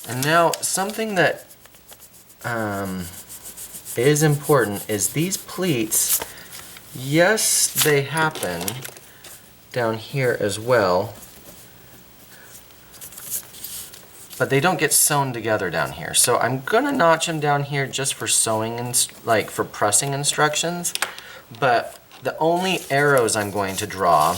And now something that is important is these pleats, yes, they happen down here as well, but they don't get sewn together down here. So I'm gonna notch them down here just for sewing and like for pressing instructions, but the only arrows I'm going to draw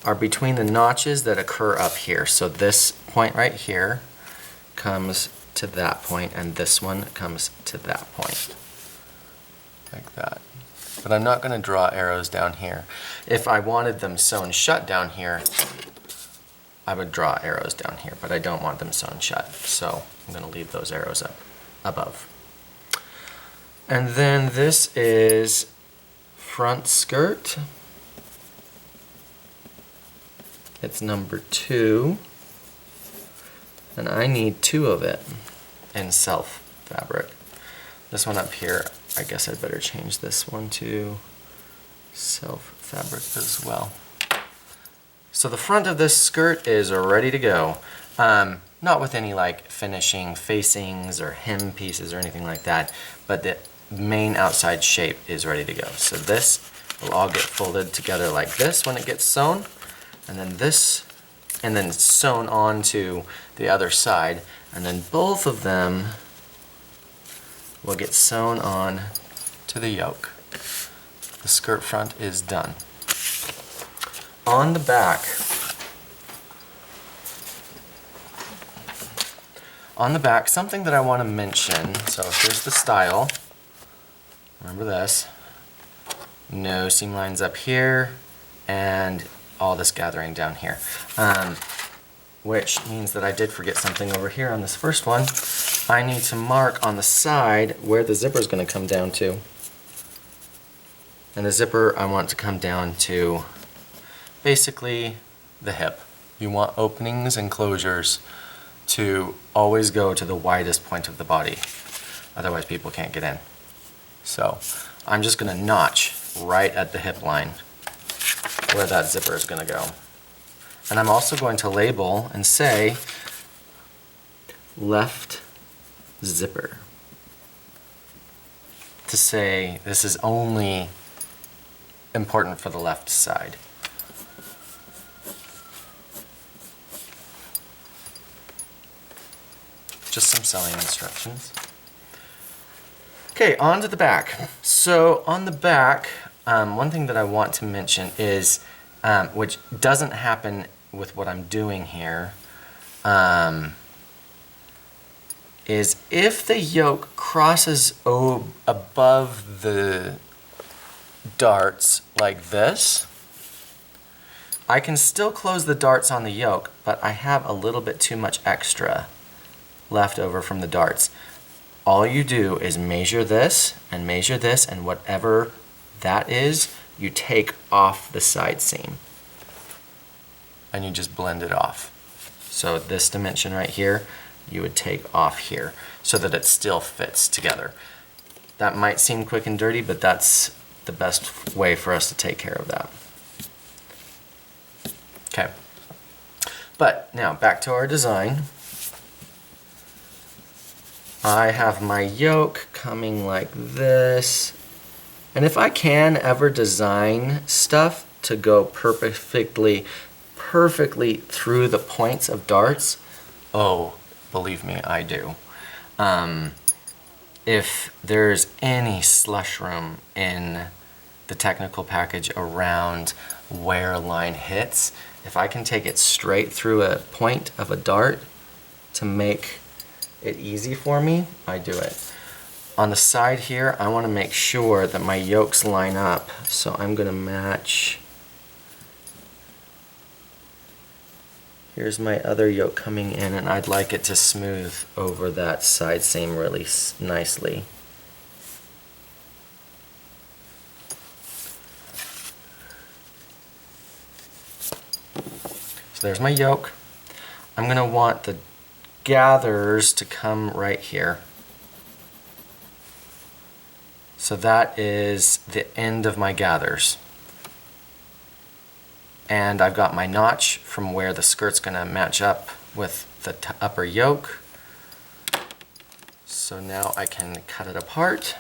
are between the notches that occur up here. So this point right here comes to that point, and this one comes to that point, like that. But I'm not going to draw arrows down here. If I wanted them sewn shut down here, I would draw arrows down here, but I don't want them sewn shut, so I'm going to leave those arrows up above. And then this is front skirt. It's number 2, and I need 2 of it in self fabric. This one up here, I guess I'd better change this one to self fabric as well. So the front of this skirt is ready to go. Not with any like finishing facings or hem pieces or anything like that, but the main outside shape is ready to go. So this will all get folded together like this when it gets sewn. And then this, and then sewn onto the other side, and then both of them will get sewn on to the yoke. The skirt front is done. On the back, something that I want to mention, so here's the style. Remember this. No seam lines up here, and all this gathering down here, which means that I did forget something over here on this first one. I need to mark on the side where the zipper is going to come down to. And the zipper I want to come down to basically the hip. You want openings and closures to always go to the widest point of the body. Otherwise people can't get in. So I'm just going to notch right at the hip line where that zipper is going to go. And I'm also going to label and say left zipper to say this is only important for the left side. Just some sewing instructions. Okay, on to the back. So on the back, one thing that I want to mention is, which doesn't happen with what I'm doing here, is if the yoke crosses above the darts like this, I can still close the darts on the yoke, but I have a little bit too much extra left over from the darts. All you do is measure this, and whatever that is, you take off the side seam. And you just blend it off. So this dimension right here, you would take off here so that it still fits together. That might seem quick and dirty, but that's the best way for us to take care of that. Okay. But now back to our design. I have my yoke coming like this. And if I can ever design stuff to go perfectly through the points of darts, oh, believe me, I do. If there's any slush room in the technical package around where a line hits, if I can take it straight through a point of a dart to make it easy for me, I do it. On the side here, I want to make sure that my yokes line up, so I'm going to match. Here's my other yoke coming in, and I'd like it to smooth over that side seam really nicely. So there's my yoke. I'm going to want the gathers to come right here. So that is the end of my gathers. And I've got my notch from where the skirt's going to match up with the upper yoke. So now I can cut it apart.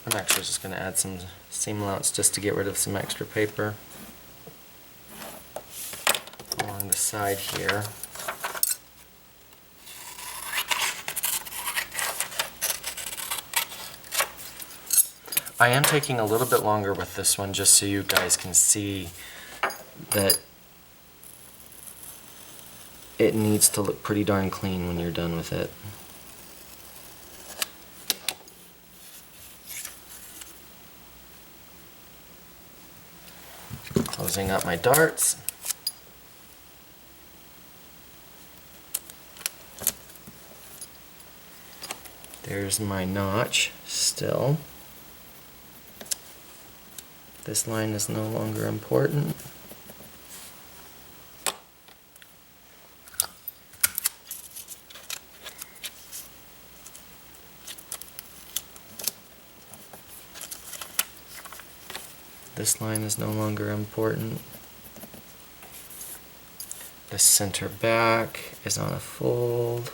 I'm actually just going to add some seam allowance just to get rid of some extra paper along the side here. I am taking a little bit longer with this one just so you guys can see that it needs to look pretty darn clean when you're done with it. Closing up my darts. There's my notch still. This line is no longer important. This line is no longer important. The center back is on a fold.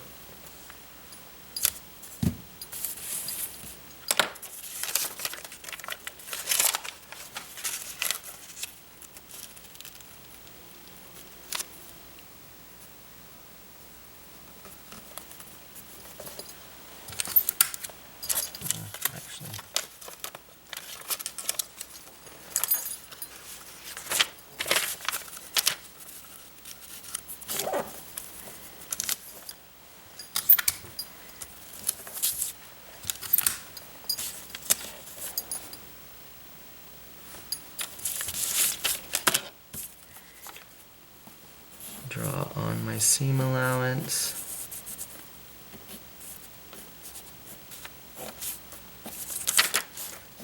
Draw on my seam allowance.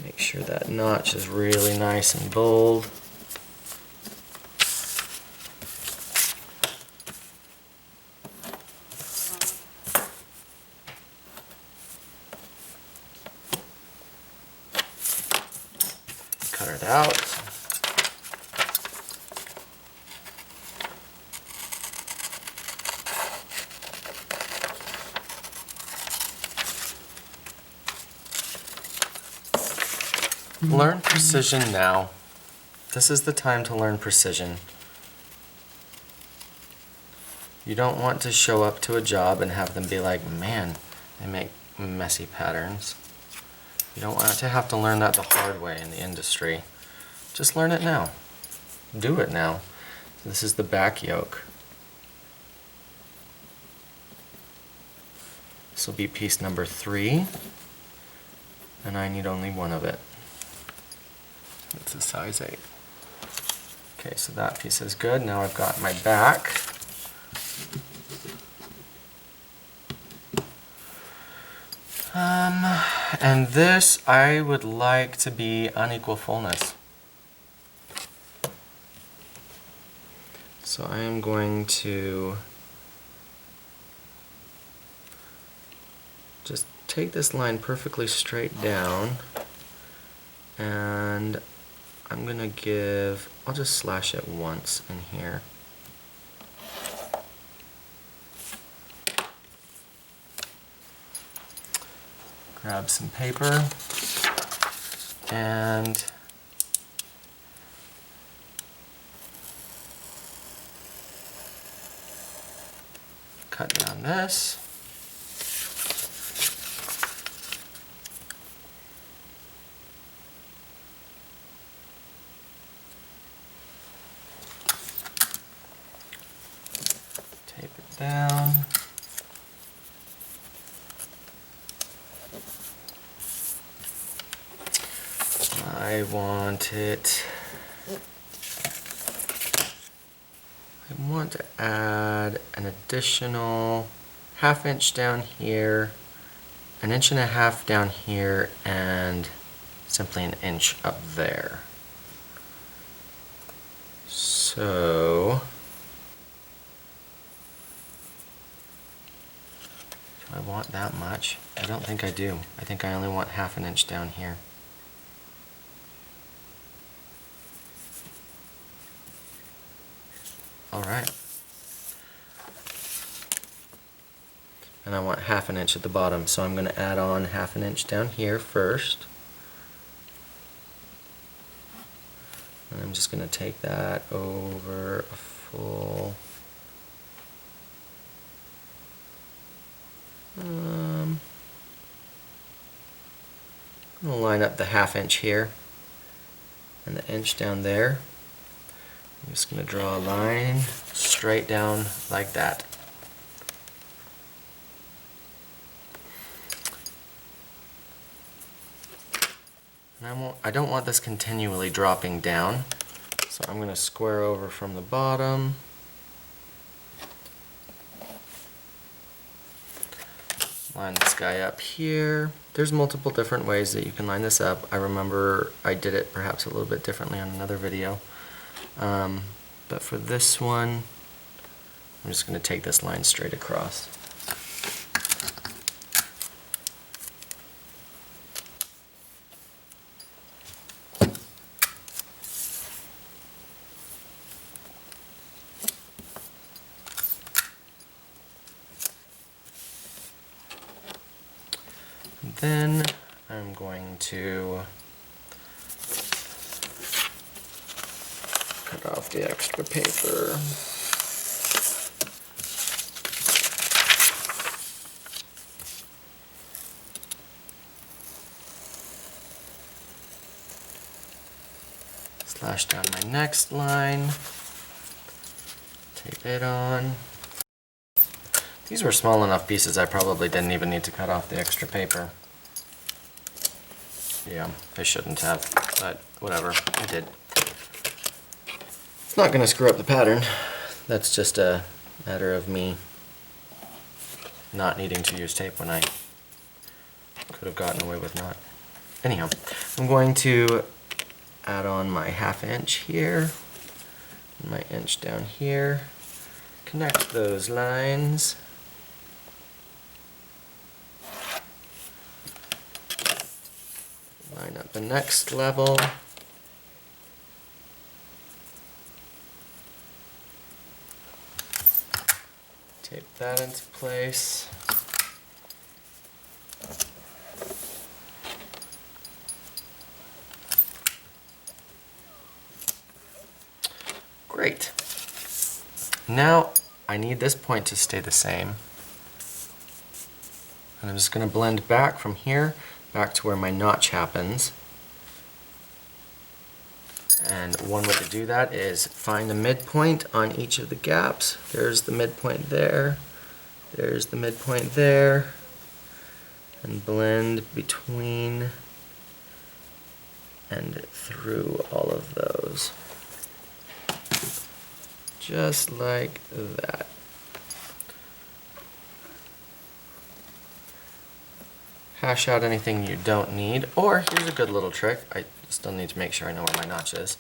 Make sure that notch is really nice and bold. Cut it out. Learn precision now. This is the time to learn precision. You don't want to show up to a job and have them be like, man, they make messy patterns. You don't want to have to learn that the hard way in the industry. Just learn it now. Do it now. This is the back yoke. This will be piece number 3, and I need only one of it. It's a size 8. Okay, so that piece is good. Now I've got my back. And this I would like to be unequal fullness. So I am going to just take this line perfectly straight down, and I'm going to give, I'll just slash it once in here. Grab some paper and cut down this. Tape it down. I want it, I want to add an additional 1/2 inch down here, 1.5 inches down here, and simply 1 inch up there. So, do I want that much? I don't think I do. I think I only want 1/2 inch down here. Alright. And I want 1/2 inch at the bottom, so I'm going to add on 1/2 inch down here first. And I'm just going to take that over a full... I'm going to line up the 1/2 inch here and the 1 inch down there. I'm just going to draw a line straight down like that. And I don't want this continually dropping down, so I'm going to square over from the bottom. Line this guy up here. There's multiple different ways that you can line this up. I remember I did it perhaps a little bit differently on another video. But for this one, I'm just going to take this line straight across. Then I'm going to cut off the extra paper. Slash down my next line. Tape it on. These were small enough pieces I probably didn't even need to cut off the extra paper. Yeah, I shouldn't have, but whatever, I did. It's not going to screw up the pattern. That's just a matter of me not needing to use tape when I could have gotten away with not. Anyhow, I'm going to add on my 1/2 inch here, and my inch down here, connect those lines. Line up the next level. Tape that into place. Great. Now I need this point to stay the same. And I'm just going to blend back from here back to where my notch happens. And one way to do that is find a midpoint on each of the gaps. There's the midpoint there. There's the midpoint there. And blend between and through all of those. Just like that. hash out anything you don't need. Or here's a good little trick. I still need to make sure I know where my notch is.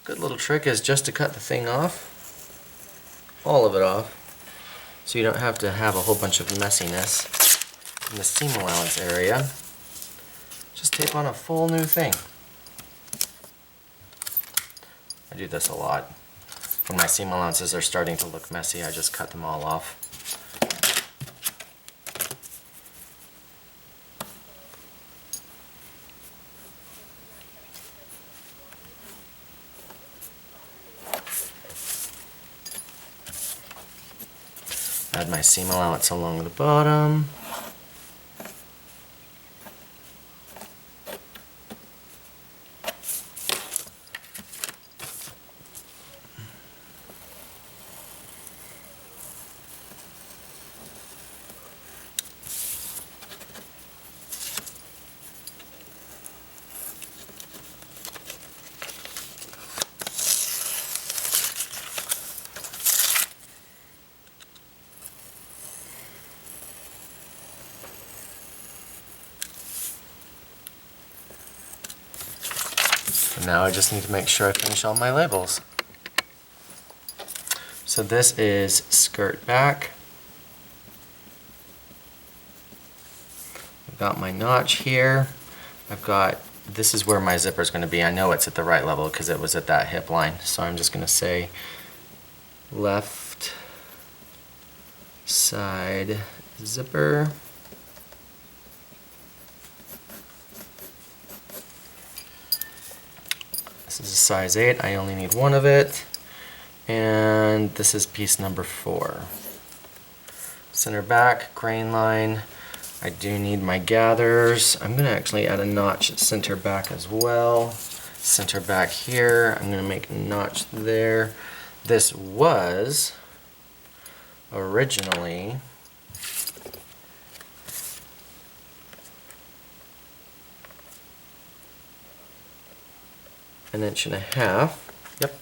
Good little trick is just to cut the thing off, all of it off, so you don't have to have a whole bunch of messiness in the seam allowance area. Just tape on a full new thing. I do this a lot. When my seam allowances are starting to look messy, I just cut them all off. Add my seam allowance along the bottom. And now I just need to make sure I finish all my labels. So this is skirt back. I've got my notch here. This is where my zipper is going to be. I know it's at the right level because it was at that hip line. So I'm just going to say left side zipper. This is a size 8, I only need one of it. And this is piece number 4. Center back, grain line. I do need my gathers. I'm going to actually add a notch center back as well. Center back here, I'm going to make a notch there. This was originally an inch and a half. Yep,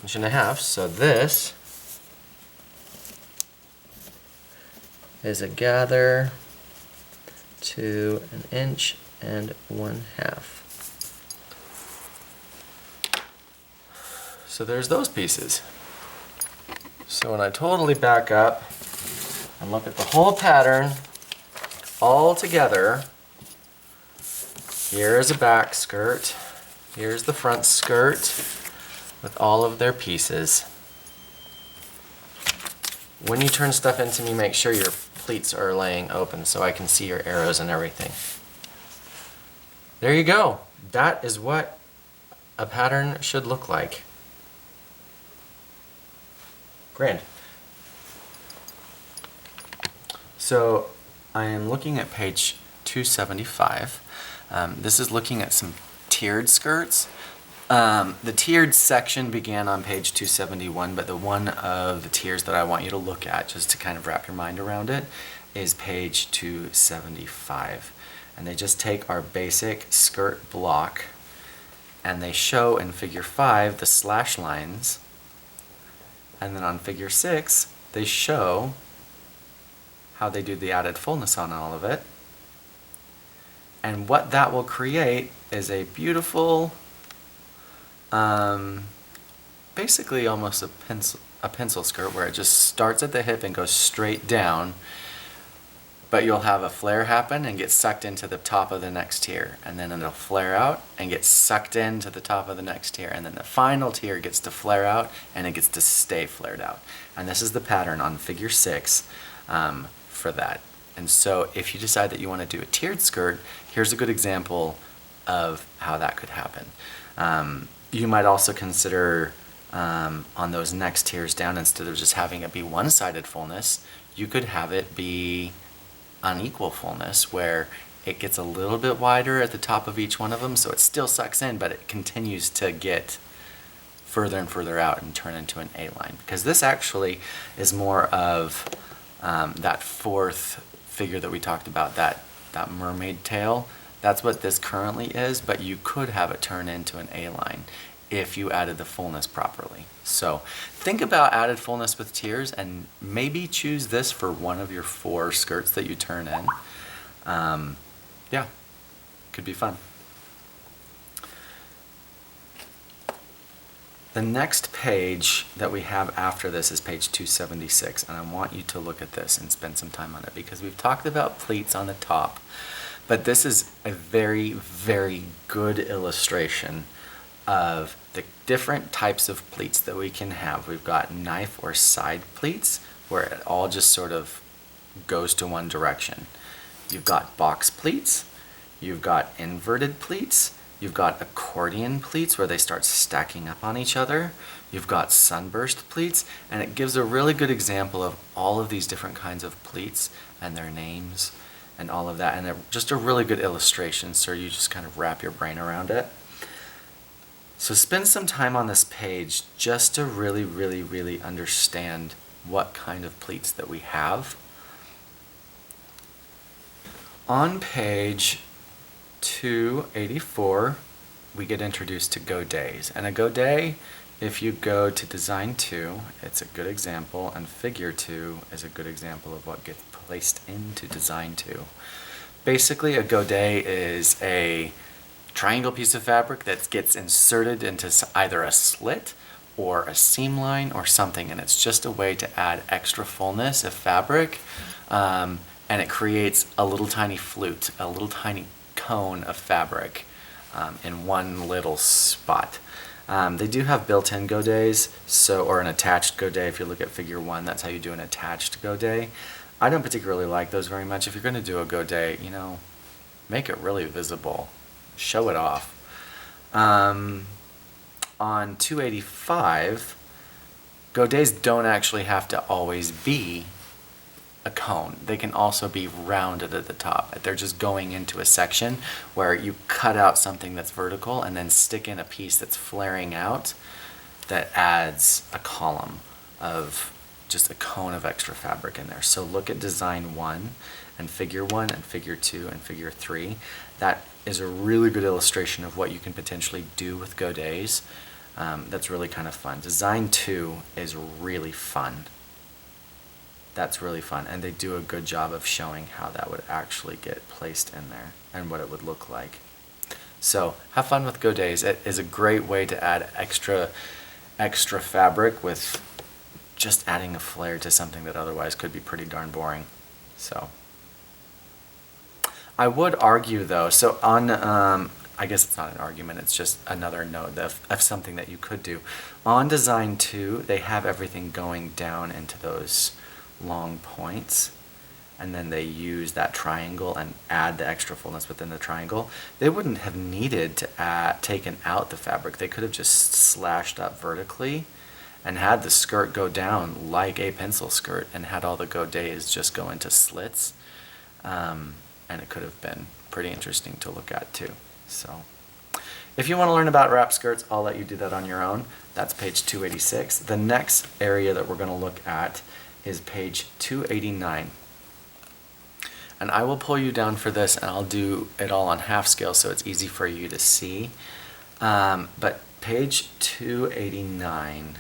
inch and a half. So this is a gather to 1 1/2 inches. So there's those pieces. So when I totally back up and look at the whole pattern all together, here is a back skirt. Here's the front skirt with all of their pieces. When you turn stuff into me, make sure your pleats are laying open so I can see your arrows and everything. There you go. That is what a pattern should look like. Grand. So I am looking at page 275. This is looking at some tiered skirts. The tiered section began on page 271, but the one of the tiers that I want you to look at, just to kind of wrap your mind around it, is page 275. And they just take our basic skirt block and they show in figure 5 the slash lines, and then on figure 6 they show how they do the added fullness on all of it. And what that will create is a beautiful, basically almost a pencil skirt where it just starts at the hip and goes straight down, but you'll have a flare happen and get sucked into the top of the next tier, and then it'll flare out and get sucked into the top of the next tier, and then the final tier gets to flare out and it gets to stay flared out. And this is the pattern on figure 6 for that. And so if you decide that you want to do a tiered skirt, here's a good example of how that could happen. You might also consider on those next tiers down, instead of just having it be one-sided fullness, you could have it be unequal fullness, where it gets a little bit wider at the top of each one of them, so it still sucks in, but it continues to get further and further out and turn into an A-line. Because this actually is more of that fourth figure that we talked about, that mermaid tail. That's what this currently is, but you could have it turn into an A-line if you added the fullness properly. So think about added fullness with tiers, and maybe choose this for one of your 4 skirts that you turn in. yeah, could be fun. The next page that we have after this is page 276, and I want you to look at this and spend some time on it because we've talked about pleats on the top, but this is a very, very good illustration of the different types of pleats that we can have. We've got knife or side pleats where it all just sort of goes to one direction. You've got box pleats, you've got inverted pleats, you've got accordion pleats where they start stacking up on each other. You've got sunburst pleats, and it gives a really good example of all of these different kinds of pleats and their names and all of that. And they're just a really good illustration, so you just kind of wrap your brain around it. So spend some time on this page just to really, really, really understand what kind of pleats that we have. On page 284, we get introduced to godets. And a godet, if you go to Design 2, it's a good example, and Figure 2 is a good example of what gets placed into Design 2. Basically, a godet is a triangle piece of fabric that gets inserted into either a slit or a seam line or something, and it's just a way to add extra fullness of fabric, and it creates a little tiny flute, a little tiny cone of fabric in one little spot. They do have built-in godets, or an attached godet. If you look at Figure 1, that's how you do an attached godet. I don't particularly like those very much. If you're going to do a godet, make it really visible. Show it off. On 285, godets don't actually have to always be a cone. They can also be rounded at the top. They're just going into a section where you cut out something that's vertical and then stick in a piece that's flaring out that adds a column of just a cone of extra fabric in there. So look at Design 1 and Figure 1 and Figure 2 and Figure 3. That is a really good illustration of what you can potentially do with godets. That's really kind of fun. Design 2 is really fun. That's really fun, and they do a good job of showing how that would actually get placed in there and what it would look like. So have fun with godets. It is a great way to add extra fabric with just adding a flair to something that otherwise could be pretty darn boring. So I would argue though, so on, I guess it's not an argument, it's just another note of something that you could do. On Design 2, they have everything going down into those long points, and then they use that triangle and add the extra fullness within the triangle. They wouldn't have needed to taken out the fabric. They could have just slashed up vertically and had the skirt go down like a pencil skirt and had all the godets just go into slits, and it could have been pretty interesting to look at too. So if you want to learn about wrap skirts, I'll let you do that on your own. That's page 286. The next area that we're going to look at is page 289. And I will pull you down for this, and I'll do it all on half scale so it's easy for you to see. But page 289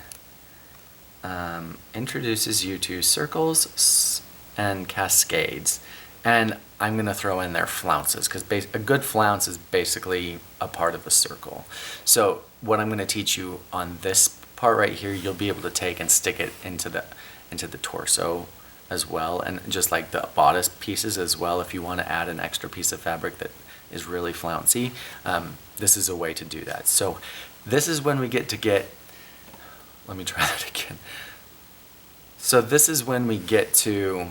introduces you to circles and cascades. And I'm going to throw in there flounces, because a good flounce is basically a part of a circle. So what I'm going to teach you on this part right here, you'll be able to take and stick it into the torso as well, and just like the bodice pieces as well. If you want to add an extra piece of fabric that is really flouncy, this is a way to do that. So this is when we let me try that again. So this is when we get to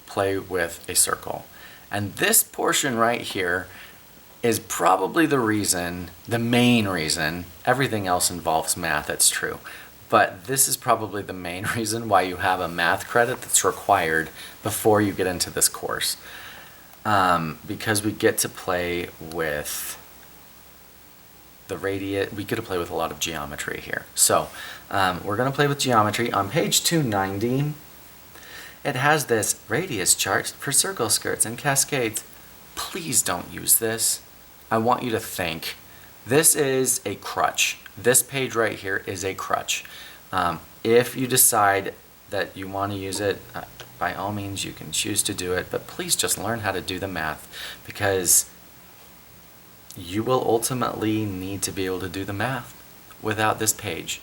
play with a circle. And this portion right here is probably the main reason, everything else involves math, it's true. But this is probably the main reason why you have a math credit that's required before you get into this course. Because we get to play with the radius, we get to play with a lot of geometry here. So we're going to play with geometry. On page 290, it has this radius chart for circle skirts and cascades. Please don't use this. I want you to think. This is a crutch. This page right here is a crutch. If you decide that you want to use it, by all means you can choose to do it, but please just learn how to do the math, because you will ultimately need to be able to do the math without this page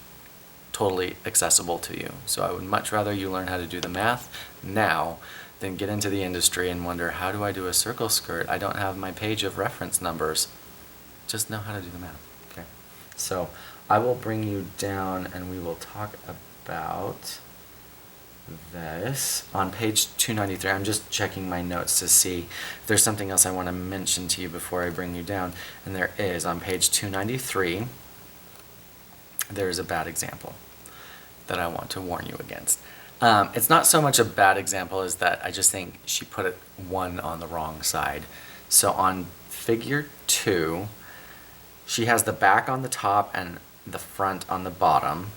totally accessible to you. So I would much rather you learn how to do the math now than get into the industry and wonder, how do I do a circle skirt? I don't have my page of reference numbers. Just know how to do the math. Okay. So I will bring you down and we will talk about this on page 293. I'm just checking my notes to see if there's something else I want to mention to you before I bring you down. And there is. On page 293, there's a bad example that I want to warn you against. It's not so much a bad example as that I just think she put it one on the wrong side. So on figure 2, she has the back on the top and the front on the bottom.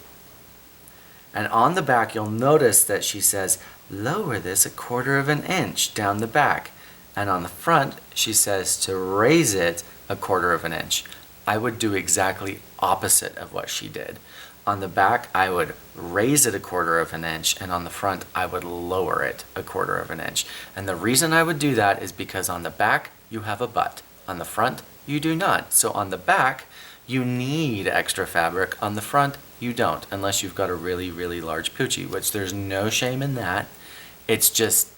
And on the back, you'll notice that she says, lower this 1/4 of an inch down the back. And on the front, she says to raise it 1/4 of an inch. I would do exactly opposite of what she did. On the back, I would raise it 1/4 of an inch, and on the front, I would lower it 1/4 of an inch. And the reason I would do that is because on the back, you have a butt. On the front, you do not. So on the back, you need extra fabric. On the front, you don't, unless you've got a really, really large poochie, which there's no shame in that. It's just,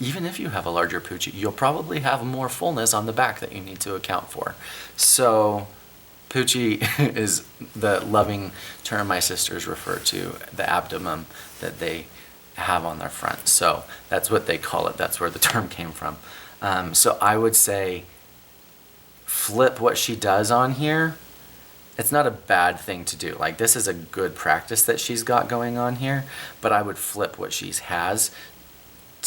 even if you have a larger poochie, you'll probably have more fullness on the back that you need to account for. So poochie is the loving term my sisters refer to the abdomen that they have on their front. So that's what they call it. That's where the term came from. So I would say flip what she does on here. It's not a bad thing to do. Like, this is a good practice that she's got going on here, but I would flip what she has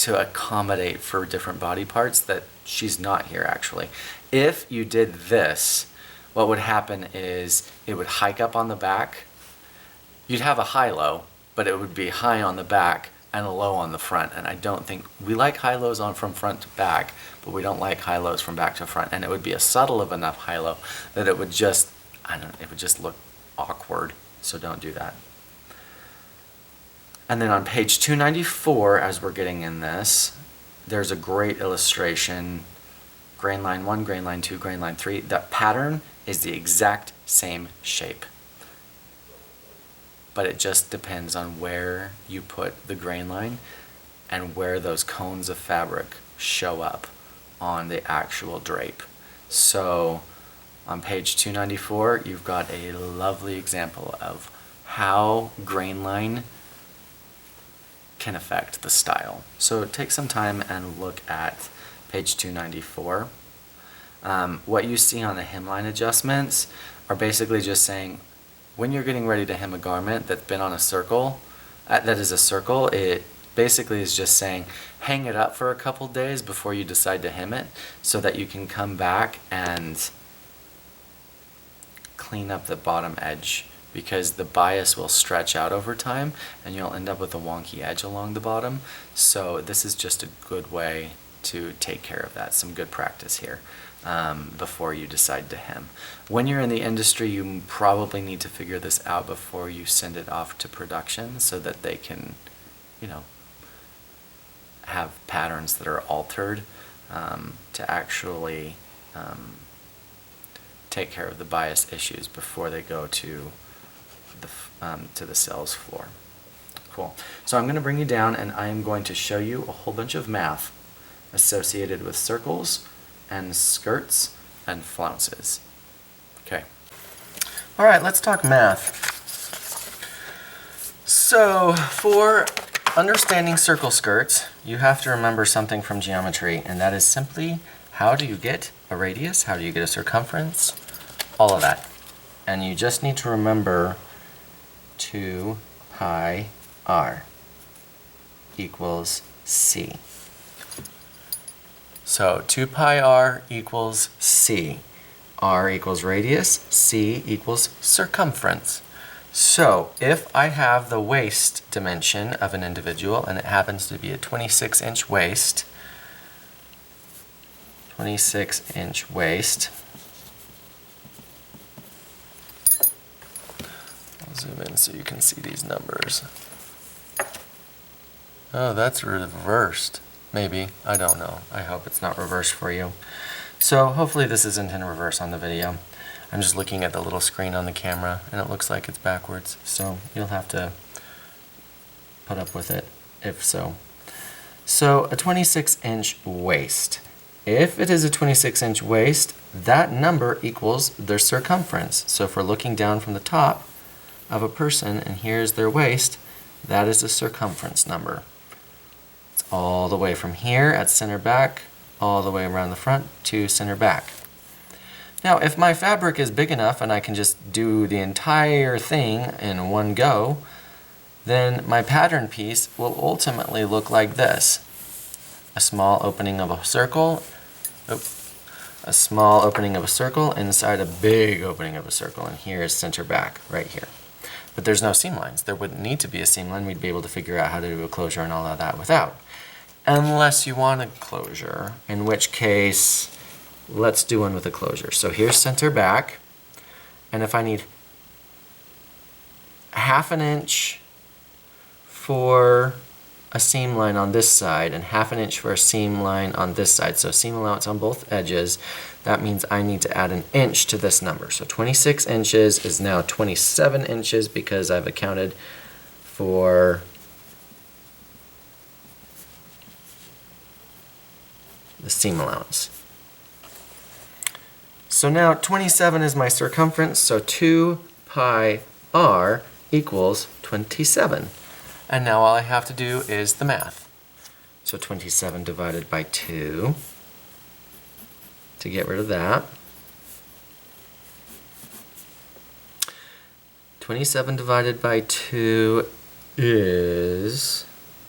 to accommodate for different body parts that she's not here actually. If you did this, what would happen is it would hike up on the back. You'd have a high-low, but it would be high on the back and a low on the front. And I don't think, we like high-lows on from front to back, but we don't like high-lows from back to front. And it would be a subtle of enough high-low that it would just, it would just look awkward. So don't do that. And then on page 294, as we're getting in this, there's a great illustration. Grain line 1, grain line 2, grain line 3. That pattern is the exact same shape. But it just depends on where you put the grain line and where those cones of fabric show up on the actual drape. So on page 294, you've got a lovely example of how grain line can affect the style. So take some time and look at page 294. What you see on the hemline adjustments are basically just saying, when you're getting ready to hem a garment that's been on a circle, that is a circle, it basically is just saying, hang it up for a couple days before you decide to hem it, so that you can come back and clean up the bottom edge, because the bias will stretch out over time and you'll end up with a wonky edge along the bottom. So this is just a good way to take care of that, some good practice here before you decide to hem. When you're in the industry, you probably need to figure this out before you send it off to production, so that they can, have patterns that are altered to actually take care of the bias issues before they go to the sales floor. Cool. So I'm going to bring you down and I am going to show you a whole bunch of math associated with circles and skirts and flounces. Okay. All right, let's talk math. So for understanding circle skirts, you have to remember something from geometry, and that is simply, how do you get a radius? How do you get a circumference? All of that. And you just need to remember 2 pi r equals c. So 2 pi r equals c. R equals radius, c equals circumference. So if I have the waist dimension of an individual, and it happens to be a 26-inch waist, 26-inch waist, I'll zoom in so you can see these numbers. Oh, that's reversed. Maybe. I don't know. I hope it's not reversed for you. So hopefully this isn't in reverse on the video. I'm just looking at the little screen on the camera and it looks like it's backwards. So you'll have to put up with it if so. So a 26-inch waist. If it is a 26-inch waist, that number equals their circumference. So if we're looking down from the top of a person and here's their waist, that is the circumference number. It's all the way from here at center back, all the way around the front to center back. Now, if my fabric is big enough and I can just do the entire thing in one go, then my pattern piece will ultimately look like this. A small opening of a circle, a small opening of a circle inside a big opening of a circle, and here is center back, right here. But there's no seam lines. There wouldn't need to be a seam line. We'd be able to figure out how to do a closure and all of that without. Unless you want a closure, in which case, let's do one with a closure. So here's center back, and if I need 1/2 inch for a seam line on this side and 1/2 inch for a seam line on this side, so seam allowance on both edges, that means I need to add 1 inch to this number. So 26 inches is now 27 inches because I've accounted for the seam allowance. So now 27 is my circumference, so 2 pi r equals 27. And now all I have to do is the math. So 27 divided by 2 to get rid of that. 27 divided by 2 is,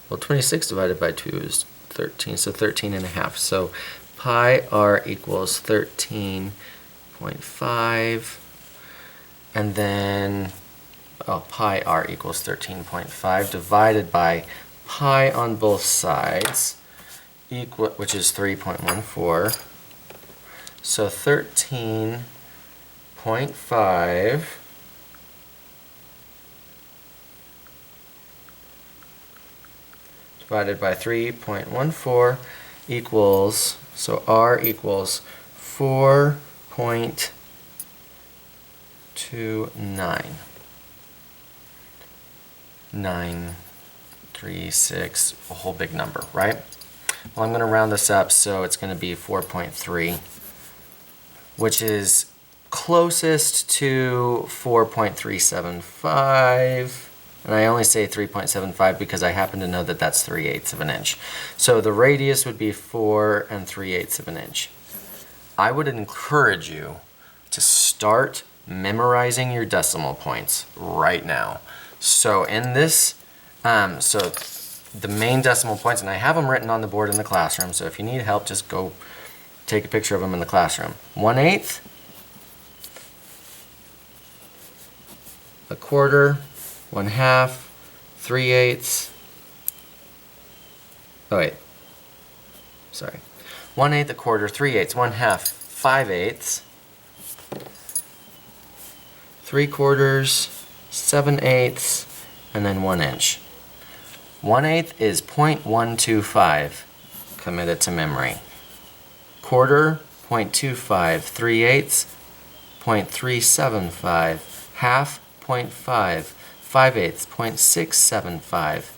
well, 26 divided by 2 is 13, so 13.5. So pi r equals 13.5, and then pi r equals 13.5 divided by pi on both sides, which is 3.14. So 13.5 divided by 3.14 equals, so r equals 4.29. 936, a whole big number, right? Well, I'm going to round this up, so it's going to be 4.3, which is closest to 4.375, and I only say 3.75 because I happen to know that that's 3/8 of an inch. So the radius would be 4 3/8 of an inch. I would encourage you to start memorizing your decimal points right now. So in this, so the main decimal points, and I have them written on the board in the classroom, so if you need help, just go take a picture of them in the classroom. 1/8, 1/4, 1/2, 3/8, oh wait, sorry, 1/8, 1/4, 3/8, 1/2, 5/8, 3/4, 7/8, and then 1 inch. 1/8 is 0.125, committed to memory. Quarter, 0.25, 3/8, 0.375, half, 0.5, 5/8, 0.675,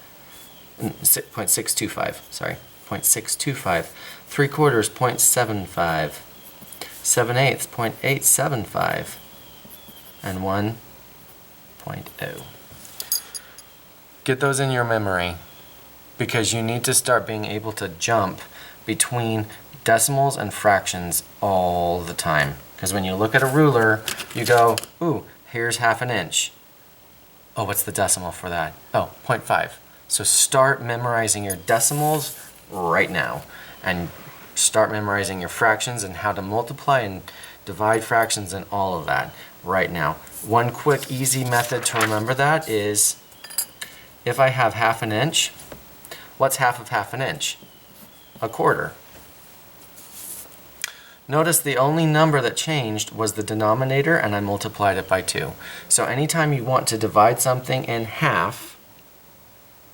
0.625, sorry, 0.625, 3/4, 0.75, 7/8, 0.875, and 1.0. Get those in your memory because you need to start being able to jump between decimals and fractions all the time. Because when you look at a ruler, you go, ooh, here's 1/2 inch. Oh, what's the decimal for that? Oh, 0.5. So start memorizing your decimals right now and start memorizing your fractions and how to multiply and divide fractions and all of that right now. One quick, easy method to remember that is if I have 1/2 inch, what's half of 1/2 inch? 1/4. Notice the only number that changed was the denominator, and I multiplied it by 2. So anytime you want to divide something in half,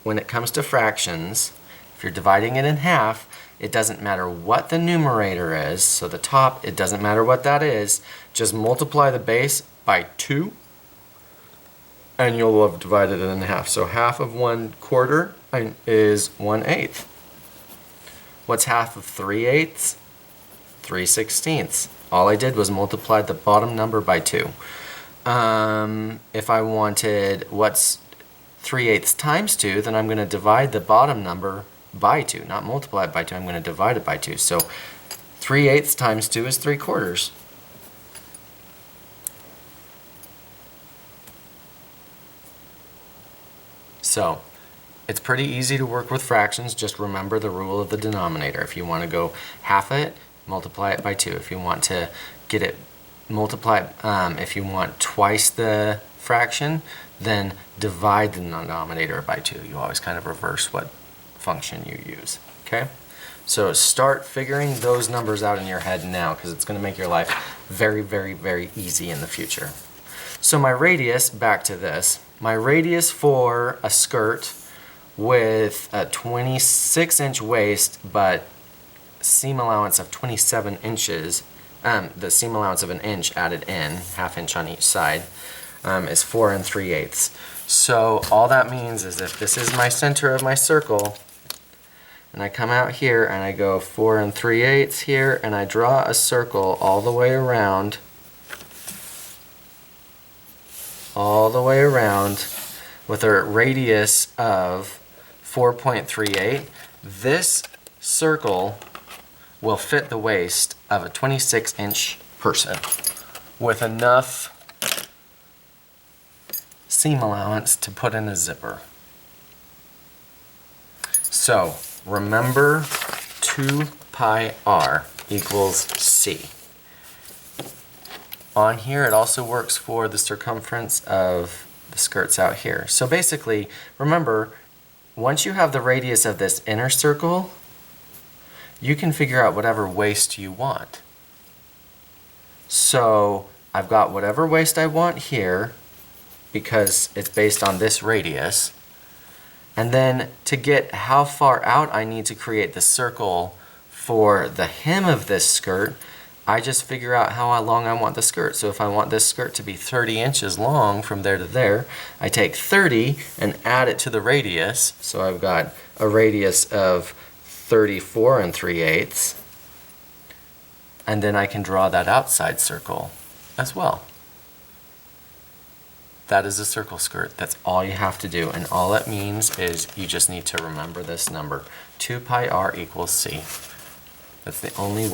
when it comes to fractions, if you're dividing it in half, it doesn't matter what the numerator is. So the top, it doesn't matter what that is. Just multiply the base by 2 and you'll have divided it in half. So half of 1/4 is 1/8. What's half of 3/8? 3/16. All I did was multiply the bottom number by 2. If I wanted what's 3/8 times 2, then I'm going to divide the bottom number by 2, not multiply it by 2. I'm going to divide it by 2. So 3/8 times 2 is 3/4. So it's pretty easy to work with fractions. Just remember the rule of the denominator. If you want to go half it, multiply it by 2. If you want to get it multiply, if you want twice the fraction, then divide the denominator by 2. You always kind of reverse what function you use. Okay? So start figuring those numbers out in your head now, because it's going to make your life very, very, very easy in the future. So my radius, back to this, my radius for a skirt with a 26-inch waist but seam allowance of 27 inches, the seam allowance of 1 inch added in, ½ inch on each side, is 4 3/8. So all that means is if this is my center of my circle, and I come out here and I go 4 3/8 here, and I draw a circle all the way around, with a radius of 4.38, this circle will fit the waist of a 26-inch person with enough seam allowance to put in a zipper. So remember 2 pi r equals c. On here it also works for the circumference of the skirts out here. So basically, remember, once you have the radius of this inner circle, you can figure out whatever waist you want. So I've got whatever waist I want here because it's based on this radius. And then to get how far out I need to create the circle for the hem of this skirt, I just figure out how long I want the skirt. So if I want this skirt to be 30 inches long from there to there, I take 30 and add it to the radius. So I've got a radius of 34 3/8. And then I can draw that outside circle as well. That is a circle skirt. That's all you have to do. And all it means is you just need to remember this number. 2 pi r equals c. That's the only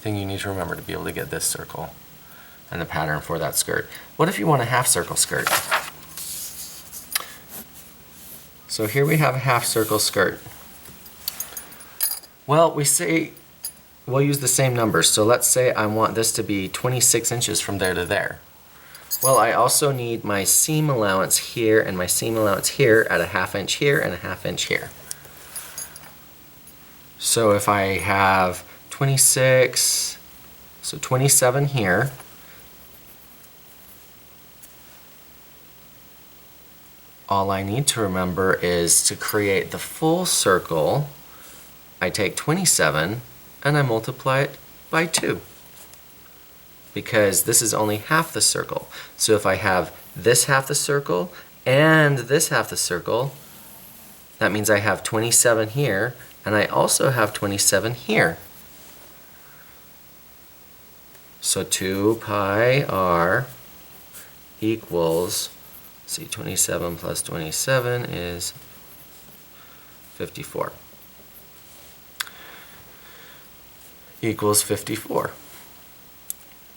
thing you need to remember to be able to get this circle and the pattern for that skirt. What if you want a half circle skirt? So here we have a half circle skirt. Well, we'll use the same numbers. So let's say I want this to be 26 inches from there to there. Well, I also need my seam allowance here and my seam allowance here at a ½ inch here and a ½ inch here. So if I have 26, so 27 here, all I need to remember is to create the full circle, I take 27 and I multiply it by 2. Because this is only half the circle. So if I have this half the circle and this half the circle, that means I have 27 here, and I also have 27 here. So 2 pi r equals, see, 27 plus 27 is 54. Equals 54.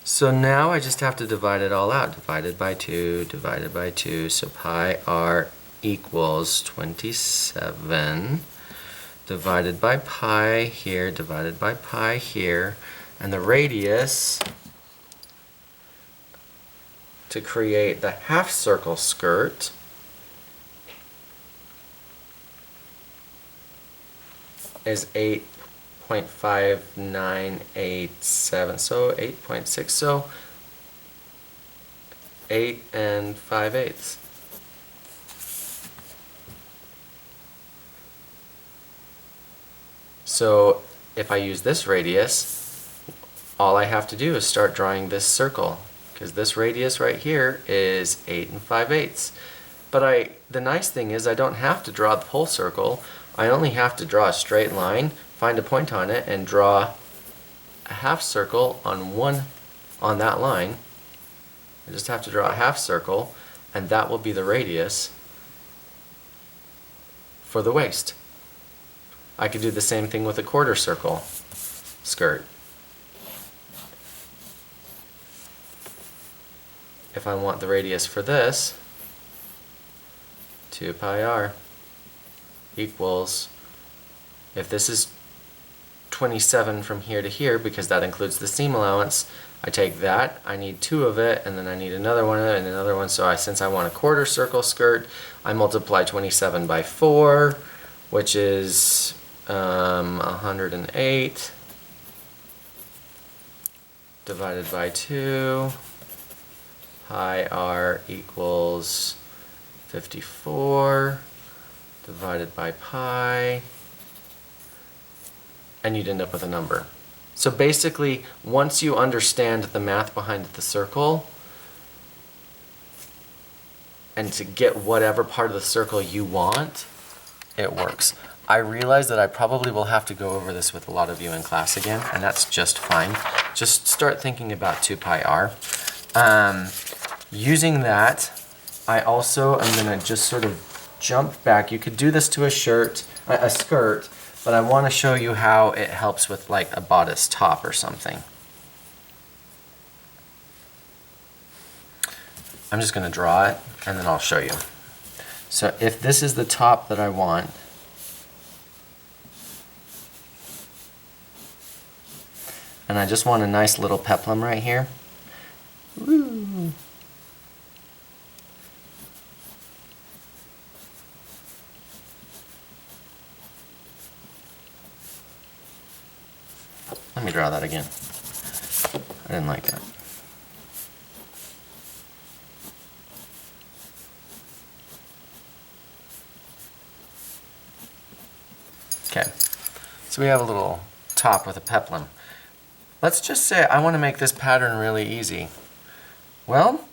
So now I just have to divide it all out. Divided by 2, divided by 2. So pi r equals 27 divided by pi here, divided by pi here. And the radius to create the half circle skirt is 8.5987, so 8.6, so 8 5/8. So if I use this radius, all I have to do is start drawing this circle, because this radius right here is 8 5/8. But the nice thing is I don't have to draw the whole circle. I only have to draw a straight line, find a point on it, and draw a half circle on that line. I just have to draw a half circle, and that will be the radius for the waist. I could do the same thing with a quarter circle skirt. If I want the radius for this, 2 pi r equals, if this is 27 from here to here, because that includes the seam allowance, I take that, I need 2 of it, and then I need another one of it, and another one. So since I want a quarter circle skirt, I multiply 27 by 4, which is 108 divided by 2. Pi r equals 54 divided by pi, and you'd end up with a number. So basically, once you understand the math behind the circle, and to get whatever part of the circle you want, it works. I realize that I probably will have to go over this with a lot of you in class again, and that's just fine. Just start thinking about 2 pi r. Using that, I also am going to just sort of jump back. You could do this to a skirt, but I want to show you how it helps with like a bodice top or something. I'm just going to draw it, and then I'll show you. So if this is the top that I want, and I just want a nice little peplum right here. Woo. Let me draw that again. I didn't like that. Okay, so we have a little top with a peplum. Let's just say I want to make this pattern really easy. Well,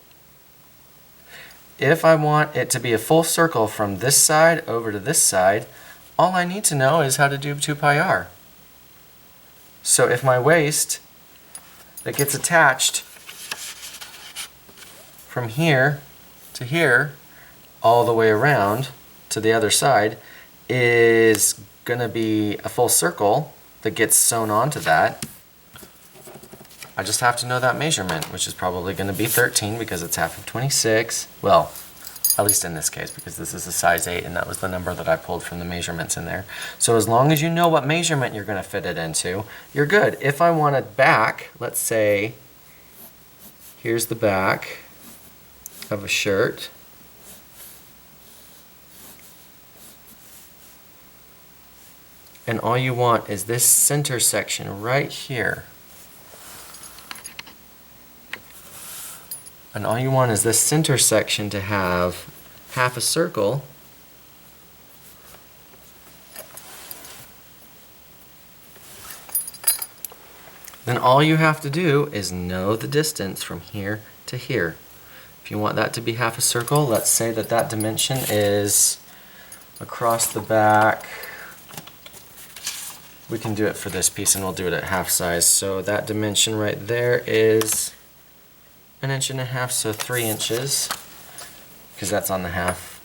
if I want it to be a full circle from this side over to this side, all I need to know is how to do 2 pi r. So if my waist that gets attached from here to here all the way around to the other side is going to be a full circle that gets sewn onto that, I just have to know that measurement, which is probably going to be 13 because it's half of 26. Well, at least in this case, because this is a size 8 and that was the number that I pulled from the measurements in there. So as long as you know what measurement you're going to fit it into, you're good. If I want it back, let's say here's the back of a shirt. And all you want is this center section right here. And all you want is this center section to have half a circle. Then all you have to do is know the distance from here to here. If you want that to be half a circle, let's say that that dimension is across the back. We can do it for this piece and we'll do it at half size. So that dimension right there is 1.5 inches, so 3 inches, because that's on the half.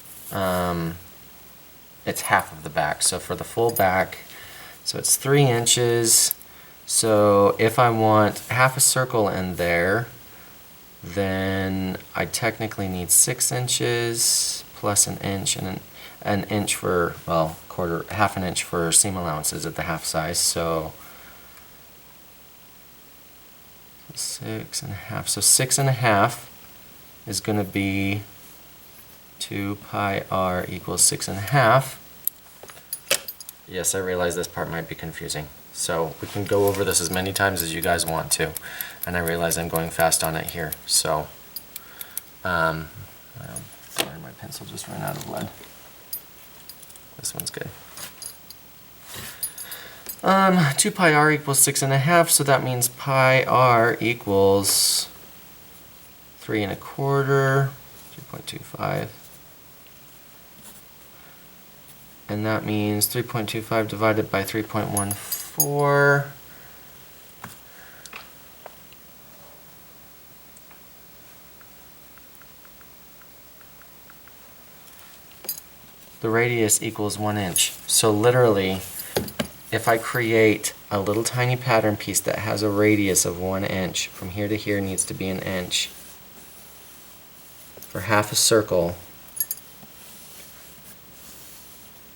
It's half of the back, so for the full back, so it's 3 inches. So if I want half a circle in there, then I technically need 6 inches plus an inch and an inch for, well, half an inch for seam allowances at the half size. So 6.5. So 6.5 is going to be 2 pi r equals 6.5. Yes, I realize this part might be confusing. So we can go over this as many times as you guys want to. And I realize I'm going fast on it here. So, sorry, my pencil just ran out of lead. This one's good. 2 pi r equals 6.5, so that means pi r equals 3.25, 3.25. And that means 3.25 divided by 3.14. The radius equals 1 inch. So literally, if I create a little tiny pattern piece that has a radius of 1 inch, from here to here needs to be an inch, for half a circle,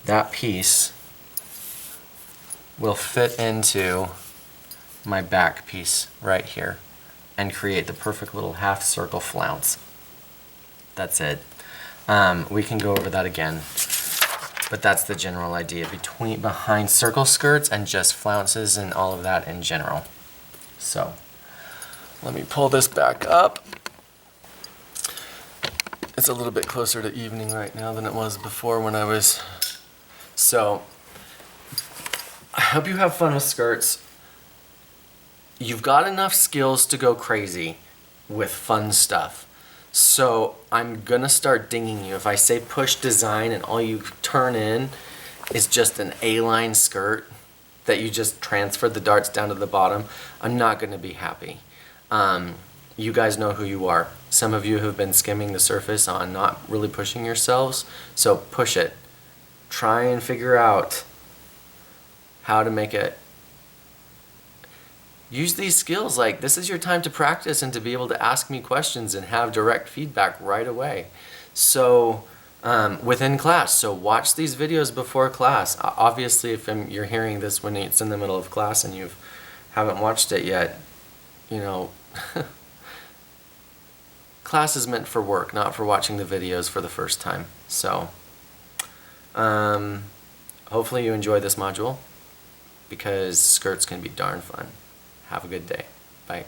that piece will fit into my back piece right here and create the perfect little half circle flounce. That's it. We can go over that again, but that's the general idea behind circle skirts and just flounces and all of that in general. So let me pull this back up. It's a little bit closer to evening right now than it was before when I was. So I hope you have fun with skirts. You've got enough skills to go crazy with fun stuff. So I'm gonna start dinging you. If I say push design and all you turn in is just an A-line skirt that you just transfer the darts down to the bottom, I'm not gonna be happy. You guys know who you are. Some of you have been skimming the surface on not really pushing yourselves, so push it. Try and figure out how to make it. Use these skills. Like, this is your time to practice and to be able to ask me questions and have direct feedback right away. So within class, so watch these videos before class. Obviously, if you're hearing this when it's in the middle of class and you haven't watched it yet, you know, class is meant for work, not for watching the videos for the first time. So hopefully you enjoy this module, because skirts can be darn fun. Have a good day. Bye.